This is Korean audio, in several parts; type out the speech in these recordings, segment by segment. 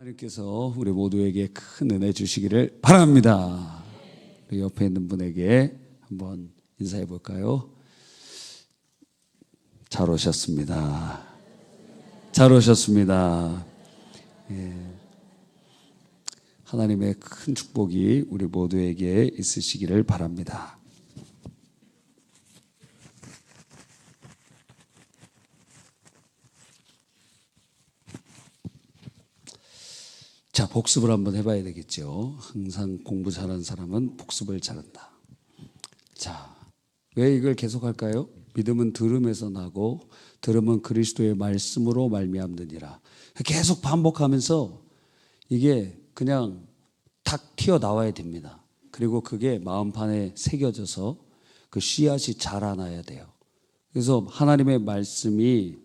하나님께서 우리 모두에게 큰 은혜 주시기를 바랍니다. 우리 옆에 있는 분에게 한번 인사해 볼까요? 잘 오셨습니다. 잘 오셨습니다. 예. 하나님의 큰 축복이 우리 모두에게 있으시기를 바랍니다. 자, 복습을 한번 해봐야 되겠죠. 항상 공부 잘하는 사람은 복습을 잘한다. 자, 왜 이걸 계속 할까요? 믿음은 들음에서 나고 들음은 그리스도의 말씀으로 말미암느니라. 계속 반복하면서 이게 그냥 탁 튀어나와야 됩니다. 그리고 그게 마음판에 새겨져서 그 씨앗이 자라나야 돼요. 그래서 하나님의 말씀이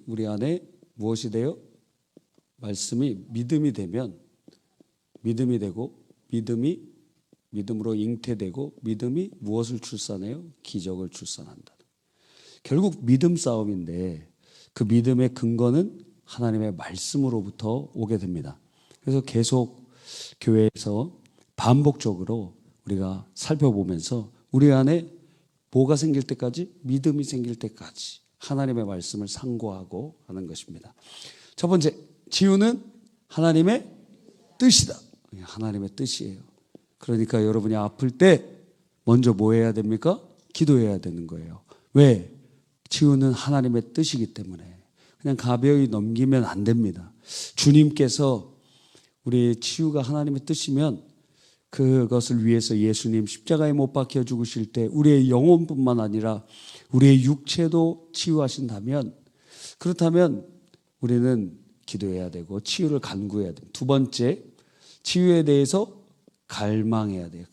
우리 안에 무엇이 돼요? 말씀이 믿음이 되면 믿음이 되고 믿음으로 잉태되고 믿음이 무엇을 출산해요? 기적을 출산한다. 결국 믿음 싸움인데 그 믿음의 근거는 하나님의 말씀으로부터 오게 됩니다. 그래서 계속 교회에서 반복적으로 우리가 살펴보면서 우리 안에 뭐가 생길 때까지? 믿음이 생길 때까지 하나님의 말씀을 상고하고 하는 것입니다. 첫 번째, 치유는 하나님의 뜻이다. 하나님의 뜻이에요. 그러니까 여러분이 아플 때 먼저 뭐 해야 됩니까? 기도해야 되는 거예요. 왜? 치유는 하나님의 뜻이기 때문에 그냥 가벼이 넘기면 안 됩니다. 주님께서 우리 치유가 하나님의 뜻이면 그것을 위해서 예수님 십자가에 못 박혀 죽으실 때 우리의 영혼뿐만 아니라 우리의 육체도 치유하신다면, 그렇다면 우리는 기도해야 되고 치유를 간구해야 돼요. 두 번째, 치유에 대해서 갈망해야 돼요.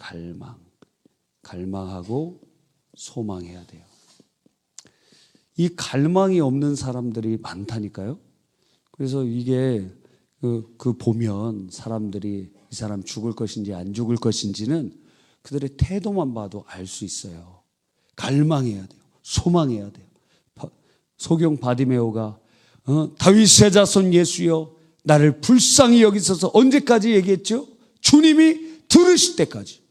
갈망하고 소망해야 돼요. 이 갈망이 없는 사람들이 많다니까요. 그래서 이게 그 보면 사람들이 이 사람 죽을 것인지 안 죽을 것인지는 그들의 태도만 봐도 알 수 있어요. 갈망해야 돼요. 소망해야 돼요. 소경 바디메오가 다윗의 자손 예수여 나를 불쌍히 여기소서 언제까지 얘기했죠? 주님이 들으실 때까지,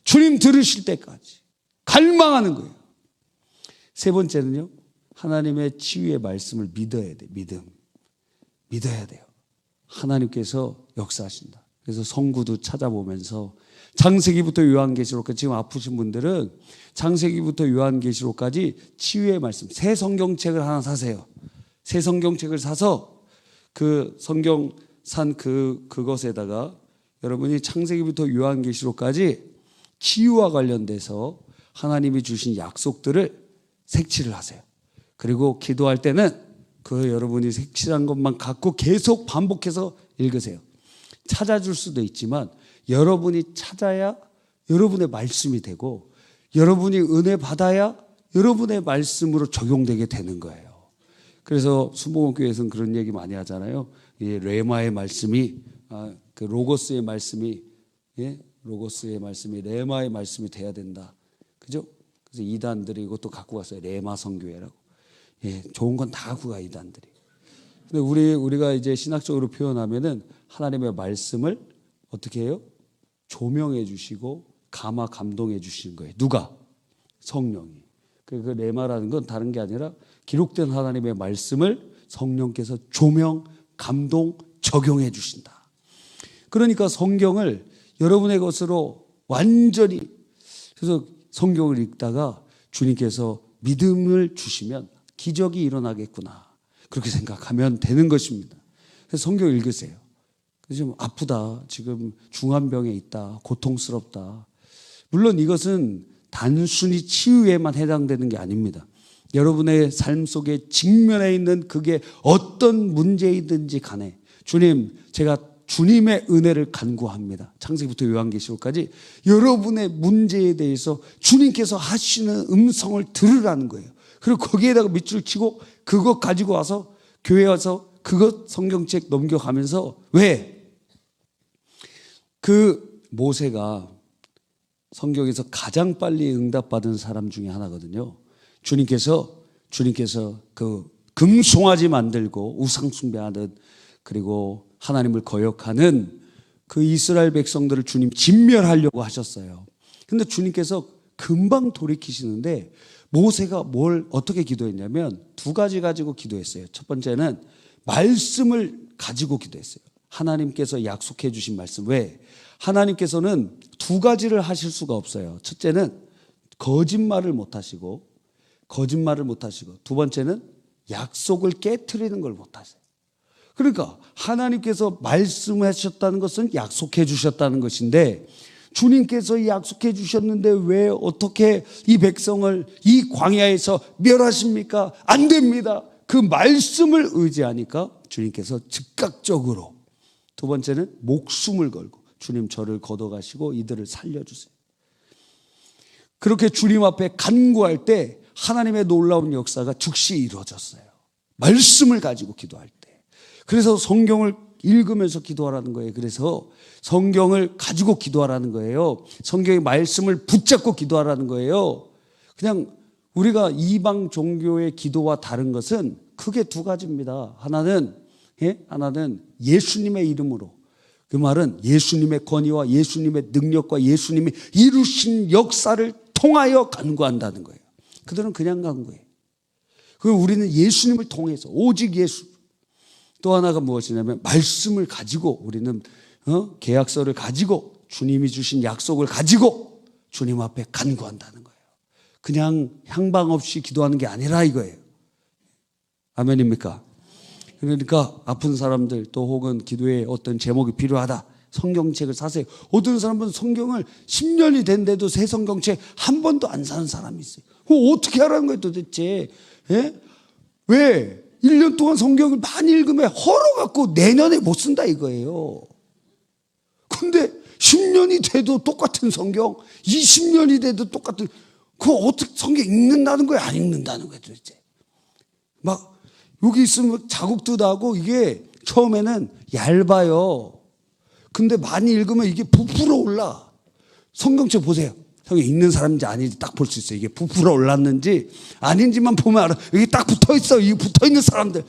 주님 들으실 때까지 갈망하는 거예요. 세 번째는요, 하나님의 치유의 말씀을 믿어야 돼요. 믿어야 돼요. 하나님께서 역사하신다. 그래서 성구도 찾아보면서 창세기부터 요한계시록까지, 지금 아프신 분들은 창세기부터 요한계시록까지 치유의 말씀, 새 성경책을 하나 사세요. 새 성경책을 사서 그 성경 산 그것에다가 여러분이 창세기부터 요한계시록까지 치유와 관련돼서 하나님이 주신 약속들을 색칠을 하세요. 그리고 기도할 때는 그 여러분이 색칠한 것만 갖고 계속 반복해서 읽으세요. 찾아줄 수도 있지만 여러분이 찾아야 여러분의 말씀이 되고 여러분이 은혜 받아야 여러분의 말씀으로 적용되게 되는 거예요. 그래서 순복음교회에서는 그런 얘기 많이 하잖아요. 이 레마의 말씀이 그 로고스의 말씀이 로고스의 말씀이 레마의 말씀이 돼야 된다. 그죠? 그래서 이단들이 이것도 갖고 갔어요. 레마 선교회라고. 좋은 건 다 갖고 가 이단들이. 근데 우리가 이제 신학적으로 표현하면은 하나님의 말씀을 어떻게 해요? 조명해 주시고 감동해 주시는 거예요. 누가? 성령이. 그 레마라는 건 다른 게 아니라 기록된 하나님의 말씀을 성령께서 조명, 감동, 적용해 주신다. 그러니까 성경을 여러분의 것으로 완전히, 그래서 성경을 읽다가 주님께서 믿음을 주시면 기적이 일어나겠구나, 그렇게 생각하면 되는 것입니다. 그래서 성경 읽으세요. 지금 아프다, 지금 중환병에 있다, 고통스럽다. 물론 이것은 단순히 치유에만 해당되는 게 아닙니다. 여러분의 삶 속에 직면해 있는 그게 어떤 문제이든지 간에 주님, 제가 주님의 은혜를 간구합니다. 창세기부터 요한계시록까지 여러분의 문제에 대해서 주님께서 하시는 음성을 들으라는 거예요. 그리고 거기에다가 밑줄 치고 그것 가지고 와서 교회 와서 그것 성경책 넘겨가면서, 왜? 그 모세가 성경에서 가장 빨리 응답받은 사람 중에 하나거든요. 주님께서 그 금송아지 만들고 우상 숭배하듯, 그리고 하나님을 거역하는 그 이스라엘 백성들을 주님 진멸하려고 하셨어요. 근데 주님께서 금방 돌이키시는데 모세가 뭘 어떻게 기도했냐면 두 가지 가지고 기도했어요. 첫 번째는 말씀을 가지고 기도했어요. 하나님께서 약속해 주신 말씀. 왜? 하나님께서는 두 가지를 하실 수가 없어요. 첫째는 거짓말을 못 하시고 두 번째는 약속을 깨트리는 걸 못 하세요. 그러니까 하나님께서 말씀하셨다는 것은 약속해 주셨다는 것인데 주님께서 약속해 주셨는데 왜 어떻게 이 백성을 이 광야에서 멸하십니까? 안 됩니다. 그 말씀을 의지하니까 주님께서 즉각적으로 두 번째는 목숨을 걸고 주님 저를 걷어가시고 이들을 살려주세요. 그렇게 주님 앞에 간구할 때 하나님의 놀라운 역사가 즉시 이루어졌어요. 말씀을 가지고 기도할 때. 그래서 성경을 읽으면서 기도하라는 거예요. 그래서 성경을 가지고 기도하라는 거예요. 성경의 말씀을 붙잡고 기도하라는 거예요. 그냥 우리가 이방 종교의 기도와 다른 것은 크게 두 가지입니다. 하나는 예수님의 이름으로. 그 말은 예수님의 권위와 예수님의 능력과 예수님이 이루신 역사를 통하여 간구한다는 거예요. 그들은 그냥 간구해요. 그리고 우리는 예수님을 통해서 오직 예수. 또 하나가 무엇이냐면 말씀을 가지고 우리는 계약서를 가지고 주님이 주신 약속을 가지고 주님 앞에 간구한다는 거예요. 그냥 향방 없이 기도하는 게 아니라 이거예요. 아멘입니까? 그러니까 아픈 사람들 또 혹은 기도에 어떤 제목이 필요하다. 성경책을 사세요. 어떤 사람은 성경을 10년이 된데도 새 성경책 한 번도 안 사는 사람이 있어요. 어떻게 하라는 거예요 도대체? 예? 왜? 1년 동안 성경을 많이 읽으면 헐어갖고 내년에 못 쓴다 이거예요. 근데 10년이 돼도 똑같은 성경, 20년이 돼도 똑같은, 그거 어떻게 성경 읽는다는 거예요? 안 읽는다는 거예요 도대체? 막 여기 있으면 자국도 나고 이게 처음에는 얇아요. 근데 많이 읽으면 이게 부풀어 올라. 성경책 보세요. 성경 읽는 사람인지 아닌지 딱 볼 수 있어요. 이게 부풀어 올랐는지 아닌지만 보면 알아. 여기 딱 붙어 있어. 이 붙어 있는 사람들.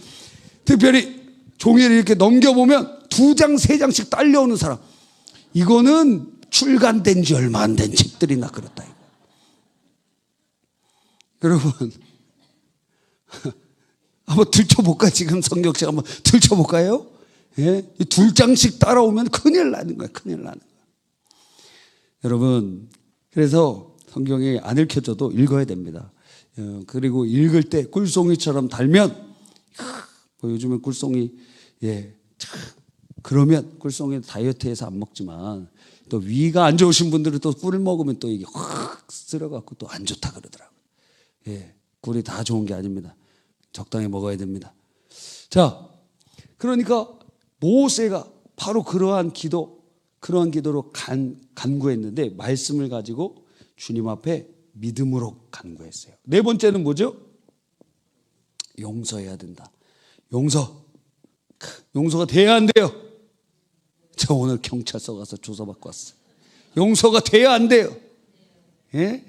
특별히 종이를 이렇게 넘겨보면 2장, 3장씩 딸려오는 사람. 이거는 출간된 지 얼마 안 된 책들이나 그렇다. 이거. 여러분, 한번 들춰볼까? 지금 성경책 한번 들춰볼까요? 예? 2장씩 따라오면 큰일 나는 거야. 큰일 나는 거야. 여러분, 그래서 성경이 안 읽혀져도 읽어야 됩니다. 그리고 읽을 때 꿀송이처럼 달면, 뭐 요즘은 꿀송이, 그러면 꿀송이 다이어트해서 안 먹지만 또 위가 안 좋으신 분들은 또 꿀을 먹으면 또 이게 확 쓸어갖고 또 안 좋다 그러더라고요. 꿀이 다 좋은 게 아닙니다. 적당히 먹어야 됩니다. 자, 그러니까 모세가 바로 그러한 기도로 간구했는데 말씀을 가지고 주님 앞에 믿음으로 간구했어요. 네 번째는 뭐죠? 용서해야 된다. 용서가 돼야 안 돼요. 저 오늘 경찰서 가서 조사받고 왔어요. 용서가 돼야 안 돼요. 예?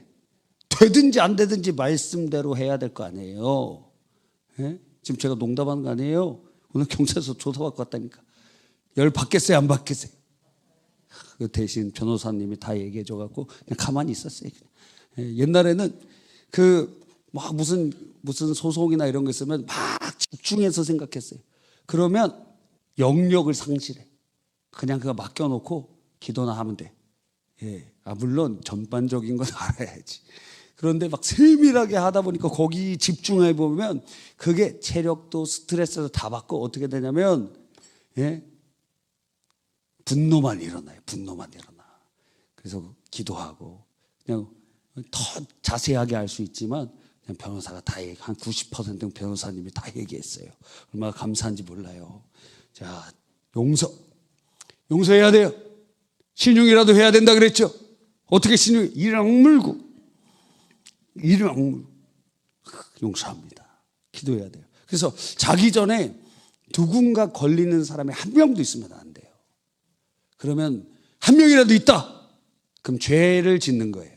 되든지 안 되든지 말씀대로 해야 될 거 아니에요. 예? 지금 제가 농담하는 거 아니에요. 오늘 경찰서 조사받고 왔다니까. 열 받겠어요, 안 받겠어요? 그 대신 변호사님이 다 얘기해 줘갖고 그냥 가만히 있었어요. 옛날에는 막 무슨 소송이나 이런 거 있으면 막 집중해서 생각했어요. 그러면 영역을 상실해. 그냥 그거 맡겨놓고 기도나 하면 돼. 물론 전반적인 건 알아야지. 그런데 막 세밀하게 하다 보니까 거기 집중해 보면 그게 체력도 스트레스도 다 받고 어떻게 되냐면 분노만 일어나요. 분노만 일어나. 그래서 기도하고 그냥 더 자세하게 알 수 있지만 그냥 변호사가 다 한 90%는 변호사님이 다 얘기했어요. 얼마나 감사한지 몰라요. 자, 용서해야 돼요. 신용이라도 해야 된다 그랬죠. 어떻게 신용? 이를 악물고 용서합니다. 기도해야 돼요. 그래서 자기 전에 누군가 걸리는 사람이 한 명도 있으면 안 돼요. 그러면 한 명이라도 있다. 그럼 죄를 짓는 거예요.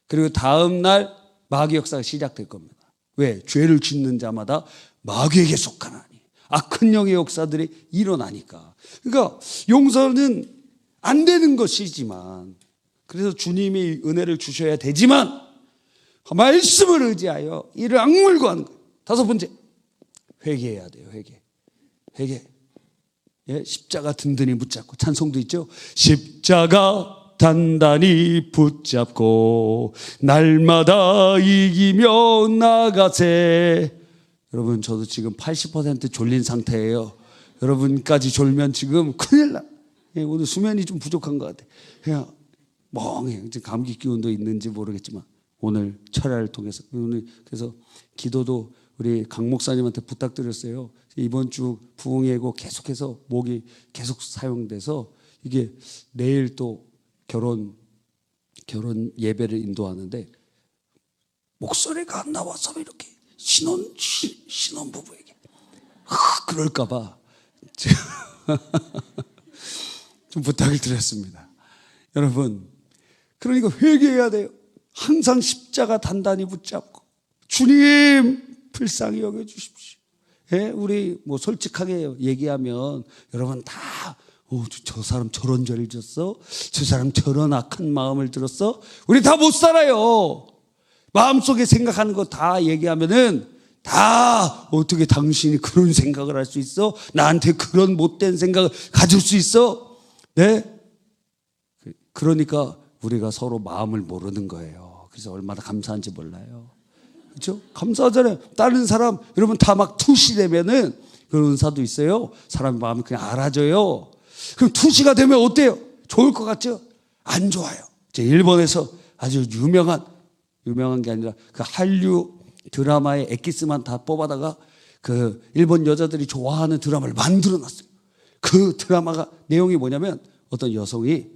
그리고 다음 날 마귀 역사가 시작될 겁니다. 왜? 죄를 짓는 자마다 마귀에게 속하나니. 악한 영의 역사들이 일어나니까. 그러니까 용서는 안 되는 것이지만, 그래서 주님이 은혜를 주셔야 되지만 말씀을 의지하여 이를 악물고 하는 거예요. 다섯 번째, 회개해야 돼요. 회개. 예, 십자가 든든히 붙잡고, 찬송도 있죠. 십자가 단단히 붙잡고 날마다 이기며 나가세. 여러분, 저도 지금 80% 졸린 상태예요. 여러분까지 졸면 지금 큰일 나. 예, 오늘 수면이 좀 부족한 것 같아요. 그냥 멍해. 감기 기운도 있는지 모르겠지만 오늘 철야를 통해서, 오늘 그래서 기도도 우리 강 목사님한테 부탁드렸어요. 이번 주 부흥회고 계속해서 목이 계속 사용돼서 이게 내일 또 결혼 예배를 인도하는데 목소리가 안 나와서 이렇게 신혼부부에게 그럴까봐 좀 부탁을 드렸습니다. 여러분, 그러니까 회개해야 돼요. 항상 십자가 단단히 붙잡고 주님 불쌍히 여겨주십시오. 예, 우리 뭐 솔직하게 얘기하면 여러분 다 저 사람 저런 죄를 졌어? 저 사람 저런 악한 마음을 들었어? 우리 다 못 살아요. 마음속에 생각하는 거 다 얘기하면은 다 어떻게 당신이 그런 생각을 할 수 있어? 나한테 그런 못된 생각을 가질 수 있어? 네? 그러니까 우리가 서로 마음을 모르는 거예요. 그래서 얼마나 감사한지 몰라요. 그렇죠? 감사하잖아요. 다른 사람 여러분 다 막 투시되면은 그런 은사도 있어요. 사람의 마음이 그냥 알아져요. 그럼 투시가 되면 어때요? 좋을 것 같죠? 안 좋아요. 제 일본에서 아주 유명한 게 아니라 그 한류 드라마의 엑기스만 다 뽑아다가 그 일본 여자들이 좋아하는 드라마를 만들어 놨어요. 그 드라마가 내용이 뭐냐면 어떤 여성이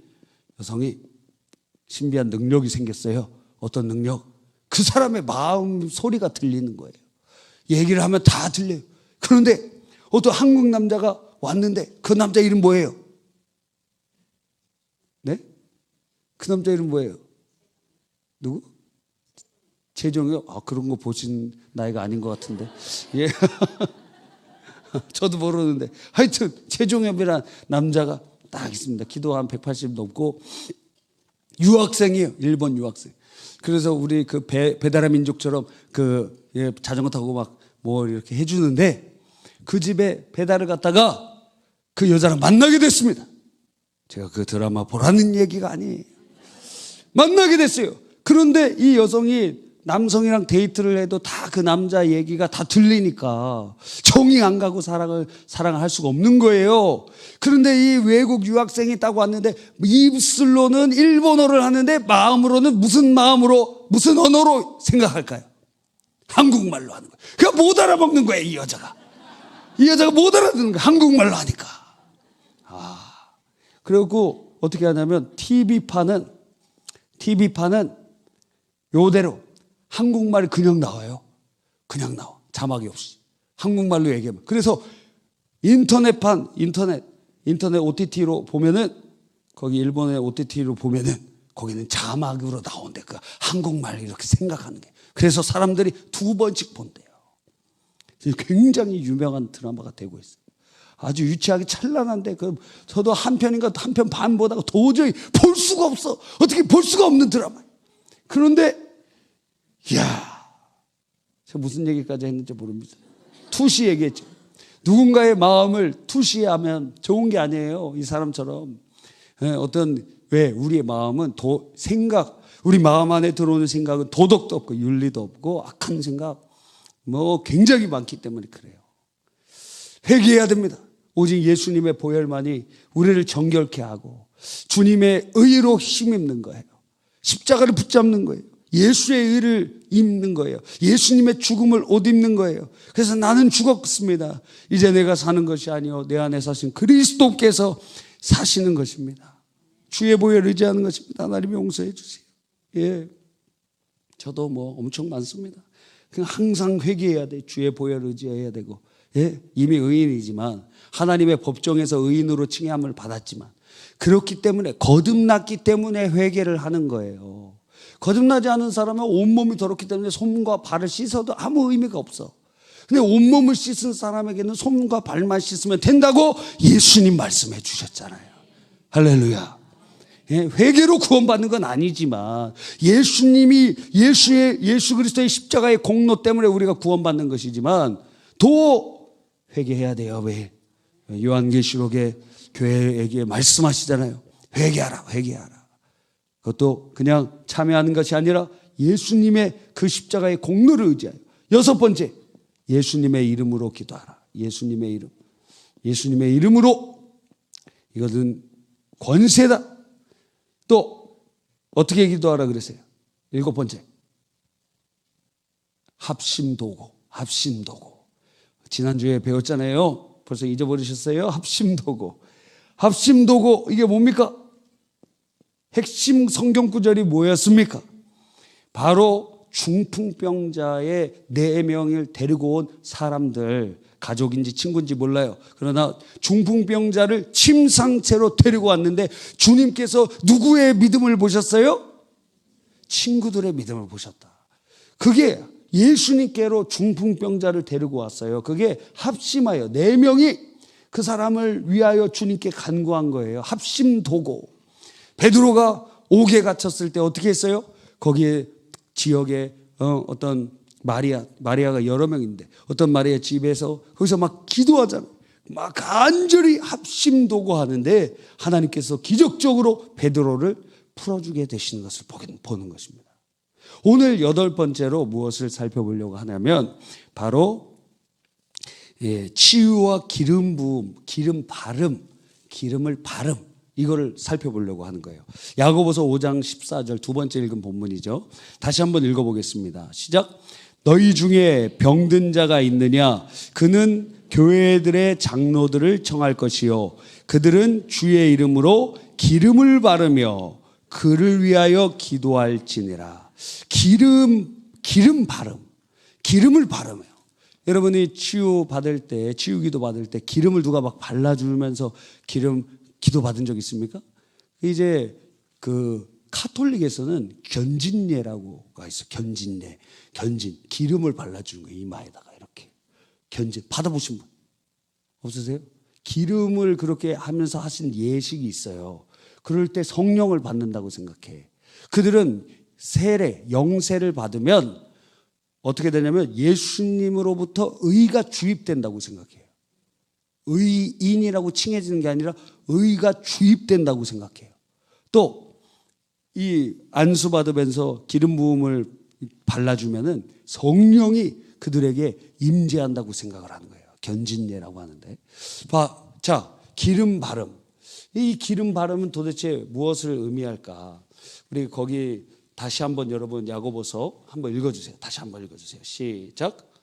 신비한 능력이 생겼어요. 어떤 능력? 그 사람의 마음 소리가 들리는 거예요. 얘기를 하면 다 들려요. 그런데 어떤 한국 남자가 왔는데 그 남자 이름 뭐예요? 네? 그 남자 이름 뭐예요? 누구? 최종엽? 그런 거 보신 나이가 아닌 것 같은데. 예. 저도 모르는데. 하여튼, 최종엽이란 남자가 딱 있습니다. 기도 한 180 넘고, 유학생이에요. 일본 유학생. 그래서 우리 그 배달의 민족처럼 자전거 타고 막 뭐 이렇게 해주는데, 그 집에 배달을 갔다가 그 여자랑 만나게 됐습니다. 제가 그 드라마 보라는 얘기가 아니에요. 만나게 됐어요. 그런데 이 여성이 남성이랑 데이트를 해도 다 그 남자 얘기가 다 들리니까 정이 안 가고 사랑을 할 수가 없는 거예요. 그런데 이 외국 유학생이 딱 왔는데 입술로는 일본어를 하는데 마음으로는 무슨 언어로 생각할까요? 한국말로 하는 거예요. 그러니까 못 알아먹는 거예요, 이 여자가. 이 여자가 못 알아듣는 거예요, 한국말로 하니까. 그리고 어떻게 하냐면 TV판은 요대로 한국말이 그냥 나와요. 그냥 나와. 자막이 없이. 한국말로 얘기하면. 그래서 인터넷 OTT로 보면은, 거기 일본의 OTT로 보면은, 거기는 자막으로 나온대. 그 한국말 이렇게 생각하는 게. 그래서 사람들이 2번씩 본대요. 굉장히 유명한 드라마가 되고 있어요. 아주 유치하게 찬란한데, 저도 한 편 반 보다가 도저히 볼 수가 없어. 어떻게 볼 수가 없는 드라마. 그런데, 이야, 제가 무슨 얘기까지 했는지 모릅니다. 투시 얘기했죠. 누군가의 마음을 투시하면 좋은 게 아니에요. 이 사람처럼. 왜 우리의 마음은 우리 마음 안에 들어오는 생각은 도덕도 없고 윤리도 없고 악한 생각 굉장히 많기 때문에 그래요. 회개해야 됩니다. 오직 예수님의 보혈만이 우리를 정결케 하고 주님의 의로 힘입는 거예요. 십자가를 붙잡는 거예요. 예수의 의를 입는 거예요. 예수님의 죽음을 옷 입는 거예요. 그래서 나는 죽었습니다. 이제 내가 사는 것이 아니요 내 안에 사신 그리스도께서 사시는 것입니다. 주의 보혈을 의지하는 것입니다. 하나님 용서해 주세요. 예, 저도 엄청 많습니다. 그냥 항상 회개해야 돼. 주의 보혈을 의지해야 되고, 예, 이미 의인이지만 하나님의 법정에서 의인으로 칭함을 받았지만 그렇기 때문에 거듭났기 때문에 회개를 하는 거예요. 거듭나지 않은 사람은 온몸이 더럽기 때문에 손과 발을 씻어도 아무 의미가 없어. 근데 온몸을 씻은 사람에게는 손과 발만 씻으면 된다고 예수님 말씀해 주셨잖아요. 할렐루야. 회개로 구원받는 건 아니지만 예수 그리스도의 십자가의 공로 때문에 우리가 구원받는 것이지만 또 회개해야 돼요. 왜? 요한계시록에 교회에게 말씀하시잖아요. 회개하라, 회개하라. 그것도 그냥 참여하는 것이 아니라 예수님의 그 십자가의 공로를 의지하여. 여섯 번째, 예수님의 이름으로 기도하라. 예수님의 이름. 예수님의 이름으로. 이것은 권세다. 또 어떻게 기도하라 그랬어요? 일곱 번째, 합심도구. 합심도구. 지난주에 배웠잖아요. 벌써 잊어버리셨어요? 합심도구. 합심도구, 이게 뭡니까? 핵심 성경 구절이 뭐였습니까? 바로 중풍병자의 4명을 데리고 온 사람들, 가족인지 친구인지 몰라요. 그러나 중풍병자를 침상채로 데리고 왔는데 주님께서 누구의 믿음을 보셨어요? 친구들의 믿음을 보셨다. 그게 예수님께로 중풍병자를 데리고 왔어요. 그게 합심하여 4명이 그 사람을 위하여 주님께 간구한 거예요. 합심도구. 베드로가 옥에 갇혔을 때 어떻게 했어요? 거기에 지역에 어떤 마리아가 여러 명인데 어떤 마리아 집에서 거기서 막 기도하잖아요. 막 간절히 합심도구 하는데 하나님께서 기적적으로 베드로를 풀어주게 되시는 것을 보는 것입니다. 오늘 8번째로 무엇을 살펴보려고 하냐면 바로 치유와 기름 부음, 기름 바름, 기름을 바름, 이거를 살펴보려고 하는 거예요. 야고보서 5장 14절 두 번째 읽은 본문이죠. 다시 한번 읽어보겠습니다. 시작. 너희 중에 병든 자가 있느냐? 그는 교회들의 장로들을 청할 것이요 그들은 주의 이름으로 기름을 바르며 그를 위하여 기도할지니라. 기름 바름, 기름을 바르며. 여러분이 치유 기도 받을 때 기름을 누가 막 발라주면서 기도 받은 적 있습니까? 이제 그 카톨릭에서는 견진예라고가 있어. 견진 기름을 발라주는 거예요. 이마에다가 이렇게 받아보신 분 없으세요? 기름을 그렇게 하면서 하신 예식이 있어요. 그럴 때 성령을 받는다고 생각해. 그들은 영세를 받으면 어떻게 되냐면 예수님으로부터 의가 주입된다고 생각해요. 의인이라고 칭해지는 게 아니라 의가 주입된다고 생각해요. 또 이 안수 받으면서 기름 부음을 발라주면은 성령이 그들에게 임재한다고 생각을 하는 거예요. 견진예라고 하는데. 자, 기름 바름. 이 기름 바름은 도대체 무엇을 의미할까? 우리 거기 다시 한번 여러분 야고보서 한번 읽어주세요. 다시 한번 읽어주세요. 시작.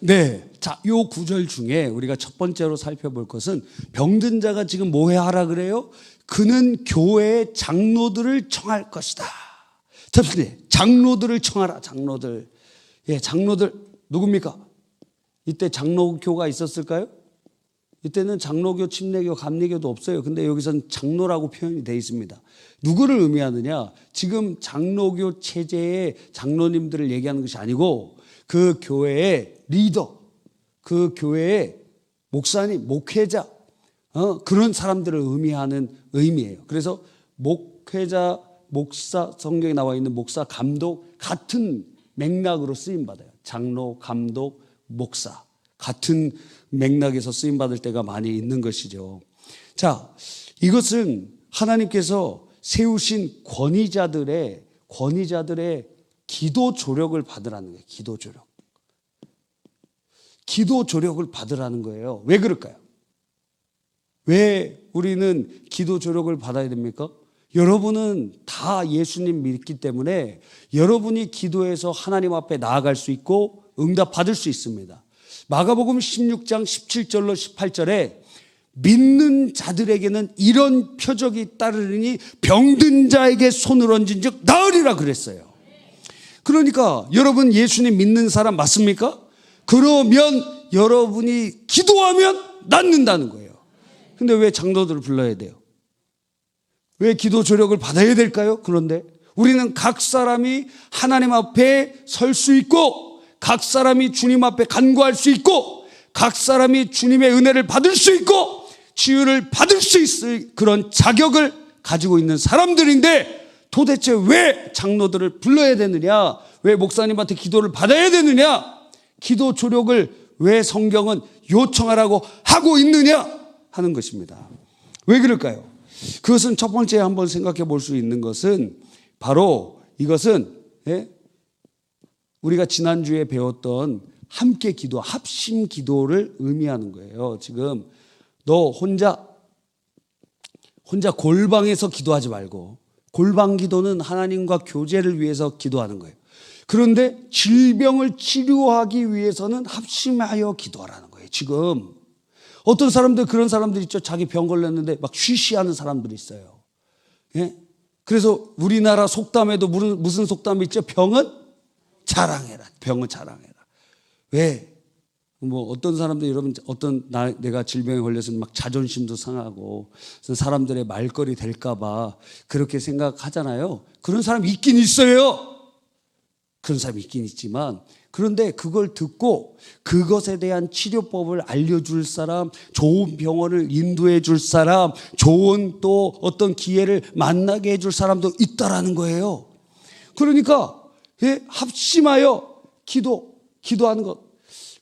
네. 자, 요 구절 중에 우리가 첫 번째로 살펴볼 것은 병든 자가 지금 뭐 하라 그래요? 그는 교회의 장로들을 청할 것이다. 잠시만요. 장로들을 청하라. 장로들. 예, 장로들 누굽니까? 이때 장로교가 있었을까요? 이때는 장로교, 침례교, 감리교도 없어요. 근데 여기서는 장로라고 표현이 되어 있습니다. 누구를 의미하느냐? 지금 장로교 체제의 장로님들을 얘기하는 것이 아니고 그 교회의 리더, 그 교회의 목사님, 목회자, 그런 사람들을 의미하는 의미예요. 그래서 목회자, 목사, 성경에 나와 있는 목사, 감독 같은 맥락으로 쓰임받아요. 장로, 감독, 목사 같은 맥락에서 쓰임받을 때가 많이 있는 것이죠. 자, 이것은 하나님께서 세우신 권위자들의 기도 조력을 받으라는 거예요. 기도 조력. 기도 조력을 받으라는 거예요. 왜 그럴까요? 왜 우리는 기도 조력을 받아야 됩니까? 여러분은 다 예수님 믿기 때문에 여러분이 기도해서 하나님 앞에 나아갈 수 있고 응답받을 수 있습니다. 마가복음 16장 17절로 18절에 믿는 자들에게는 이런 표적이 따르니 병든 자에게 손을 얹은 즉 나으리라 그랬어요. 그러니까 여러분 예수님 믿는 사람 맞습니까? 그러면 여러분이 기도하면 낫는다는 거예요. 근데 왜 장로들을 불러야 돼요? 왜 기도 조력을 받아야 될까요? 그런데 우리는 각 사람이 하나님 앞에 설 수 있고, 각 사람이 주님 앞에 간구할 수 있고, 각 사람이 주님의 은혜를 받을 수 있고 치유를 받을 수 있을 그런 자격을 가지고 있는 사람들인데, 도대체 왜 장로들을 불러야 되느냐, 왜 목사님한테 기도를 받아야 되느냐, 기도 조력을 왜 성경은 요청하라고 하고 있느냐 하는 것입니다. 왜 그럴까요? 그것은 첫 번째 한번 생각해 볼 수 있는 것은 바로 이것은 우리가 지난주에 배웠던 함께 기도, 합심 기도를 의미하는 거예요. 지금 너 혼자 골방에서 기도하지 말고, 골방 기도는 하나님과 교제를 위해서 기도하는 거예요. 그런데 질병을 치료하기 위해서는 합심하여 기도하라는 거예요. 지금 어떤 사람들, 그런 사람들 있죠. 자기 병 걸렸는데 막 쉬쉬하는 사람들이 있어요. 예? 그래서 우리나라 속담에도 무슨 속담이 있죠? 병은 자랑해라. 병은 자랑해라. 왜? 뭐 어떤 사람들, 여러분, 내가 질병에 걸려서 막 자존심도 상하고 사람들의 말거리 될까봐 그렇게 생각하잖아요. 그런 사람 있긴 있어요. 그런 사람이 있긴 있지만, 그런데 그걸 듣고 그것에 대한 치료법을 알려줄 사람, 좋은 병원을 인도해 줄 사람, 좋은 또 어떤 기회를 만나게 해줄 사람도 있다라는 거예요. 그러니까 합심하여 기도하는 것,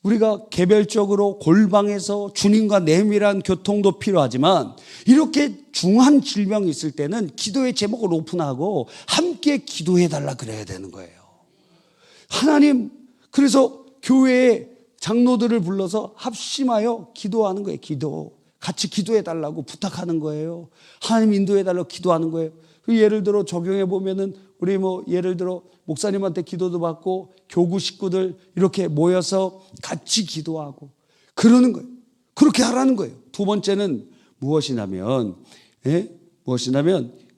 우리가 개별적으로 골방에서 주님과 내밀한 교통도 필요하지만, 이렇게 중한 질병이 있을 때는 기도의 제목을 오픈하고 함께 기도해달라 그래야 되는 거예요. 하나님, 그래서 교회에 장로들을 불러서 합심하여 기도하는 거예요. 같이 기도해달라고 부탁하는 거예요. 하나님 인도해달라고 기도하는 거예요. 예를 들어 적용해 보면은, 우리 예를 들어 목사님한테 기도도 받고 교구 식구들 이렇게 모여서 같이 기도하고 그러는 거예요. 그렇게 하라는 거예요. 두 번째는 무엇이냐면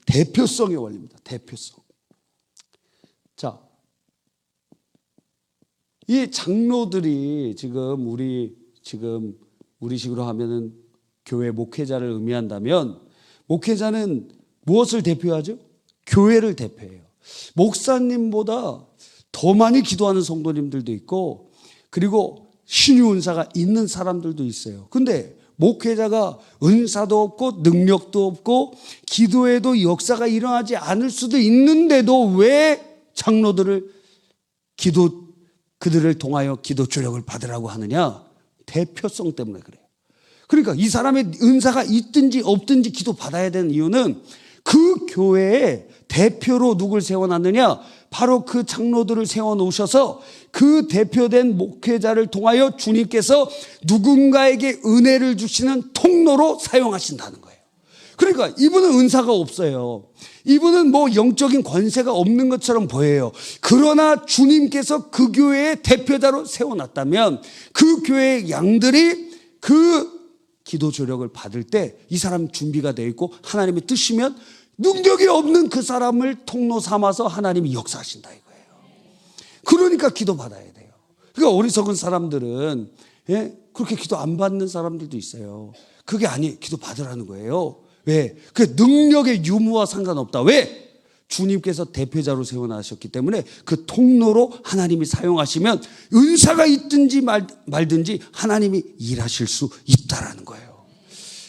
대표성의 원리입니다. 대표성. 자, 이 장로들이 지금 우리식으로 하면은 교회 목회자를 의미한다면, 목회자는 무엇을 대표하죠? 교회를 대표해요. 목사님보다 더 많이 기도하는 성도님들도 있고, 그리고 신유 은사가 있는 사람들도 있어요. 근데 목회자가 은사도 없고 능력도 없고 기도에도 역사가 일어나지 않을 수도 있는데도 왜 장로들을 그들을 통하여 기도 조력을 받으라고 하느냐? 대표성 때문에 그래요. 그러니까 이 사람의 은사가 있든지 없든지 기도 받아야 되는 이유는, 그 교회에 대표로 누굴 세워놨느냐? 바로 그 장로들을 세워놓으셔서 그 대표된 목회자를 통하여 주님께서 누군가에게 은혜를 주시는 통로로 사용하신다는 거예요. 그러니까 이분은 은사가 없어요. 이분은 영적인 권세가 없는 것처럼 보여요. 그러나 주님께서 그 교회의 대표자로 세워놨다면, 그 교회의 양들이 그 기도 조력을 받을 때 이 사람 준비가 되어 있고, 하나님의 뜻이면 능력이 없는 그 사람을 통로 삼아서 하나님이 역사하신다 이거예요. 그러니까 기도 받아야 돼요. 그러니까 어리석은 사람들은 그렇게 기도 안 받는 사람들도 있어요. 그게 아니에요. 기도 받으라는 거예요. 왜? 그 능력의 유무와 상관없다. 왜? 주님께서 대표자로 세워나셨기 때문에 그 통로로 하나님이 사용하시면 은사가 있든지 말든지 하나님이 일하실 수 있다라는 거예요.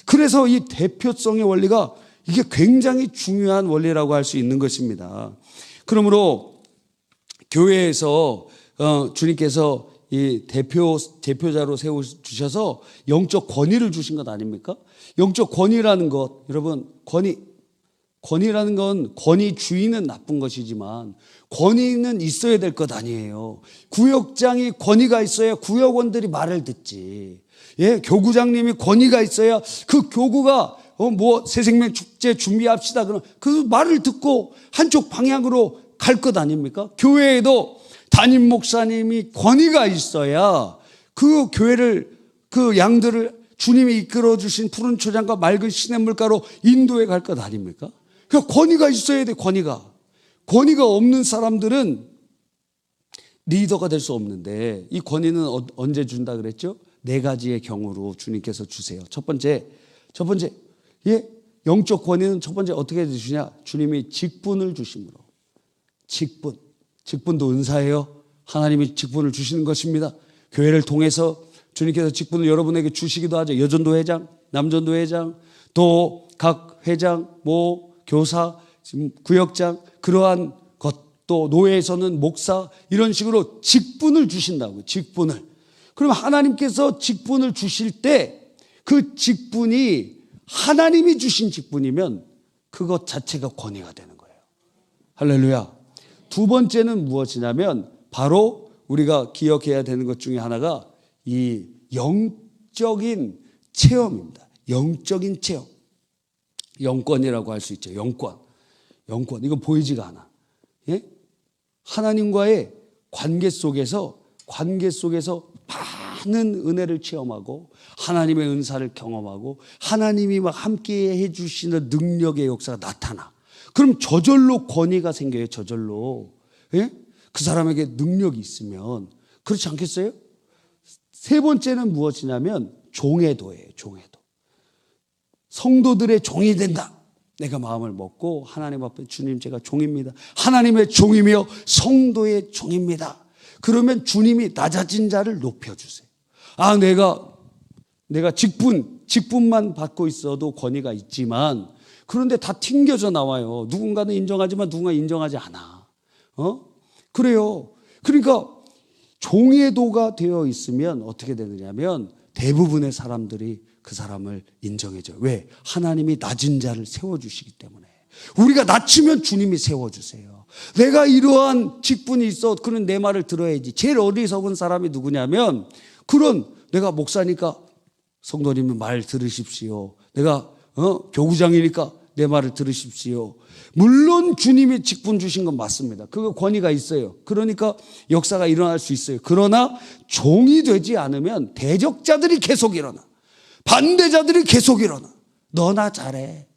그래서 이 대표성의 원리가, 이게 굉장히 중요한 원리라고 할 수 있는 것입니다. 그러므로 교회에서 주님께서 이 대표자로 세워주셔서 영적 권위를 주신 것 아닙니까? 영적 권위라는 것, 여러분, 권위라는 건, 권위 주인은 나쁜 것이지만 권위는 있어야 될 것 아니에요. 구역장이 권위가 있어야 구역원들이 말을 듣지. 교구장님이 권위가 있어야 그 교구가 새생명 축제 준비합시다 그러면 그 말을 듣고 한쪽 방향으로 갈 것 아닙니까? 교회에도 담임 목사님이 권위가 있어야 그 교회를, 그 양들을 주님이 이끌어 주신 푸른 초장과 맑은 시냇물가로 인도해 갈 것 아닙니까? 그러니까 권위가 있어야 돼. 권위가 없는 사람들은 리더가 될 수 없는데, 이 권위는 언제 준다 그랬죠? 4가지의 경우로 주님께서 주세요. 첫 번째, 영적 권위는 첫 번째 어떻게 주시냐? 주님이 직분을 주심으로. 직분도 은사예요. 하나님이 직분을 주시는 것입니다. 교회를 통해서 주님께서 직분을 여러분에게 주시기도 하죠. 여전도 회장, 남전도 회장, 또 각 회장, 교사, 구역장, 그러한 것, 또 노회에서는 목사, 이런 식으로 직분을 주신다고요. 직분을. 그럼 하나님께서 직분을 주실 때 그 직분이 하나님이 주신 직분이면 그것 자체가 권위가 되는 거예요. 할렐루야. 두 번째는 무엇이냐면 바로 우리가 기억해야 되는 것 중에 하나가 이 영적인 체험입니다. 영적인 체험. 영권이라고 할 수 있죠. 영권. 이거 보이지가 않아. 예? 하나님과의 관계 속에서 많은 은혜를 체험하고 하나님의 은사를 경험하고 하나님이 막 함께 해주시는 능력의 역사가 나타나. 그럼 저절로 권위가 생겨요. 저절로. 예? 그 사람에게 능력이 있으면. 그렇지 않겠어요? 세 번째는 무엇이냐면 종애도예요. 종애도. 성도들의 종이 된다. 내가 마음을 먹고 하나님 앞에 주님 제가 종입니다. 하나님의 종이며 성도의 종입니다. 그러면 주님이 낮아진 자를 높여주세요. 아, 내가 직분만 받고 있어도 권위가 있지만 그런데 다 튕겨져 나와요. 누군가는 인정하지만 누군가 인정하지 않아. 그래요. 그러니까 종애도가 되어 있으면 어떻게 되느냐면 대부분의 사람들이 그 사람을 인정해줘요. 왜? 하나님이 낮은 자를 세워주시기 때문에. 우리가 낮추면 주님이 세워주세요. 내가 이러한 직분이 있어. 그런 내 말을 들어야지. 제일 어리석은 사람이 누구냐면 내가 목사니까 성도님 말 들으십시오. 내가 교구장이니까 내 말을 들으십시오. 물론 주님이 직분 주신 건 맞습니다. 그거 권위가 있어요. 그러니까 역사가 일어날 수 있어요. 그러나 종이 되지 않으면 대적자들이 계속 일어나. 반대자들이 계속 일어나. 너나 잘해.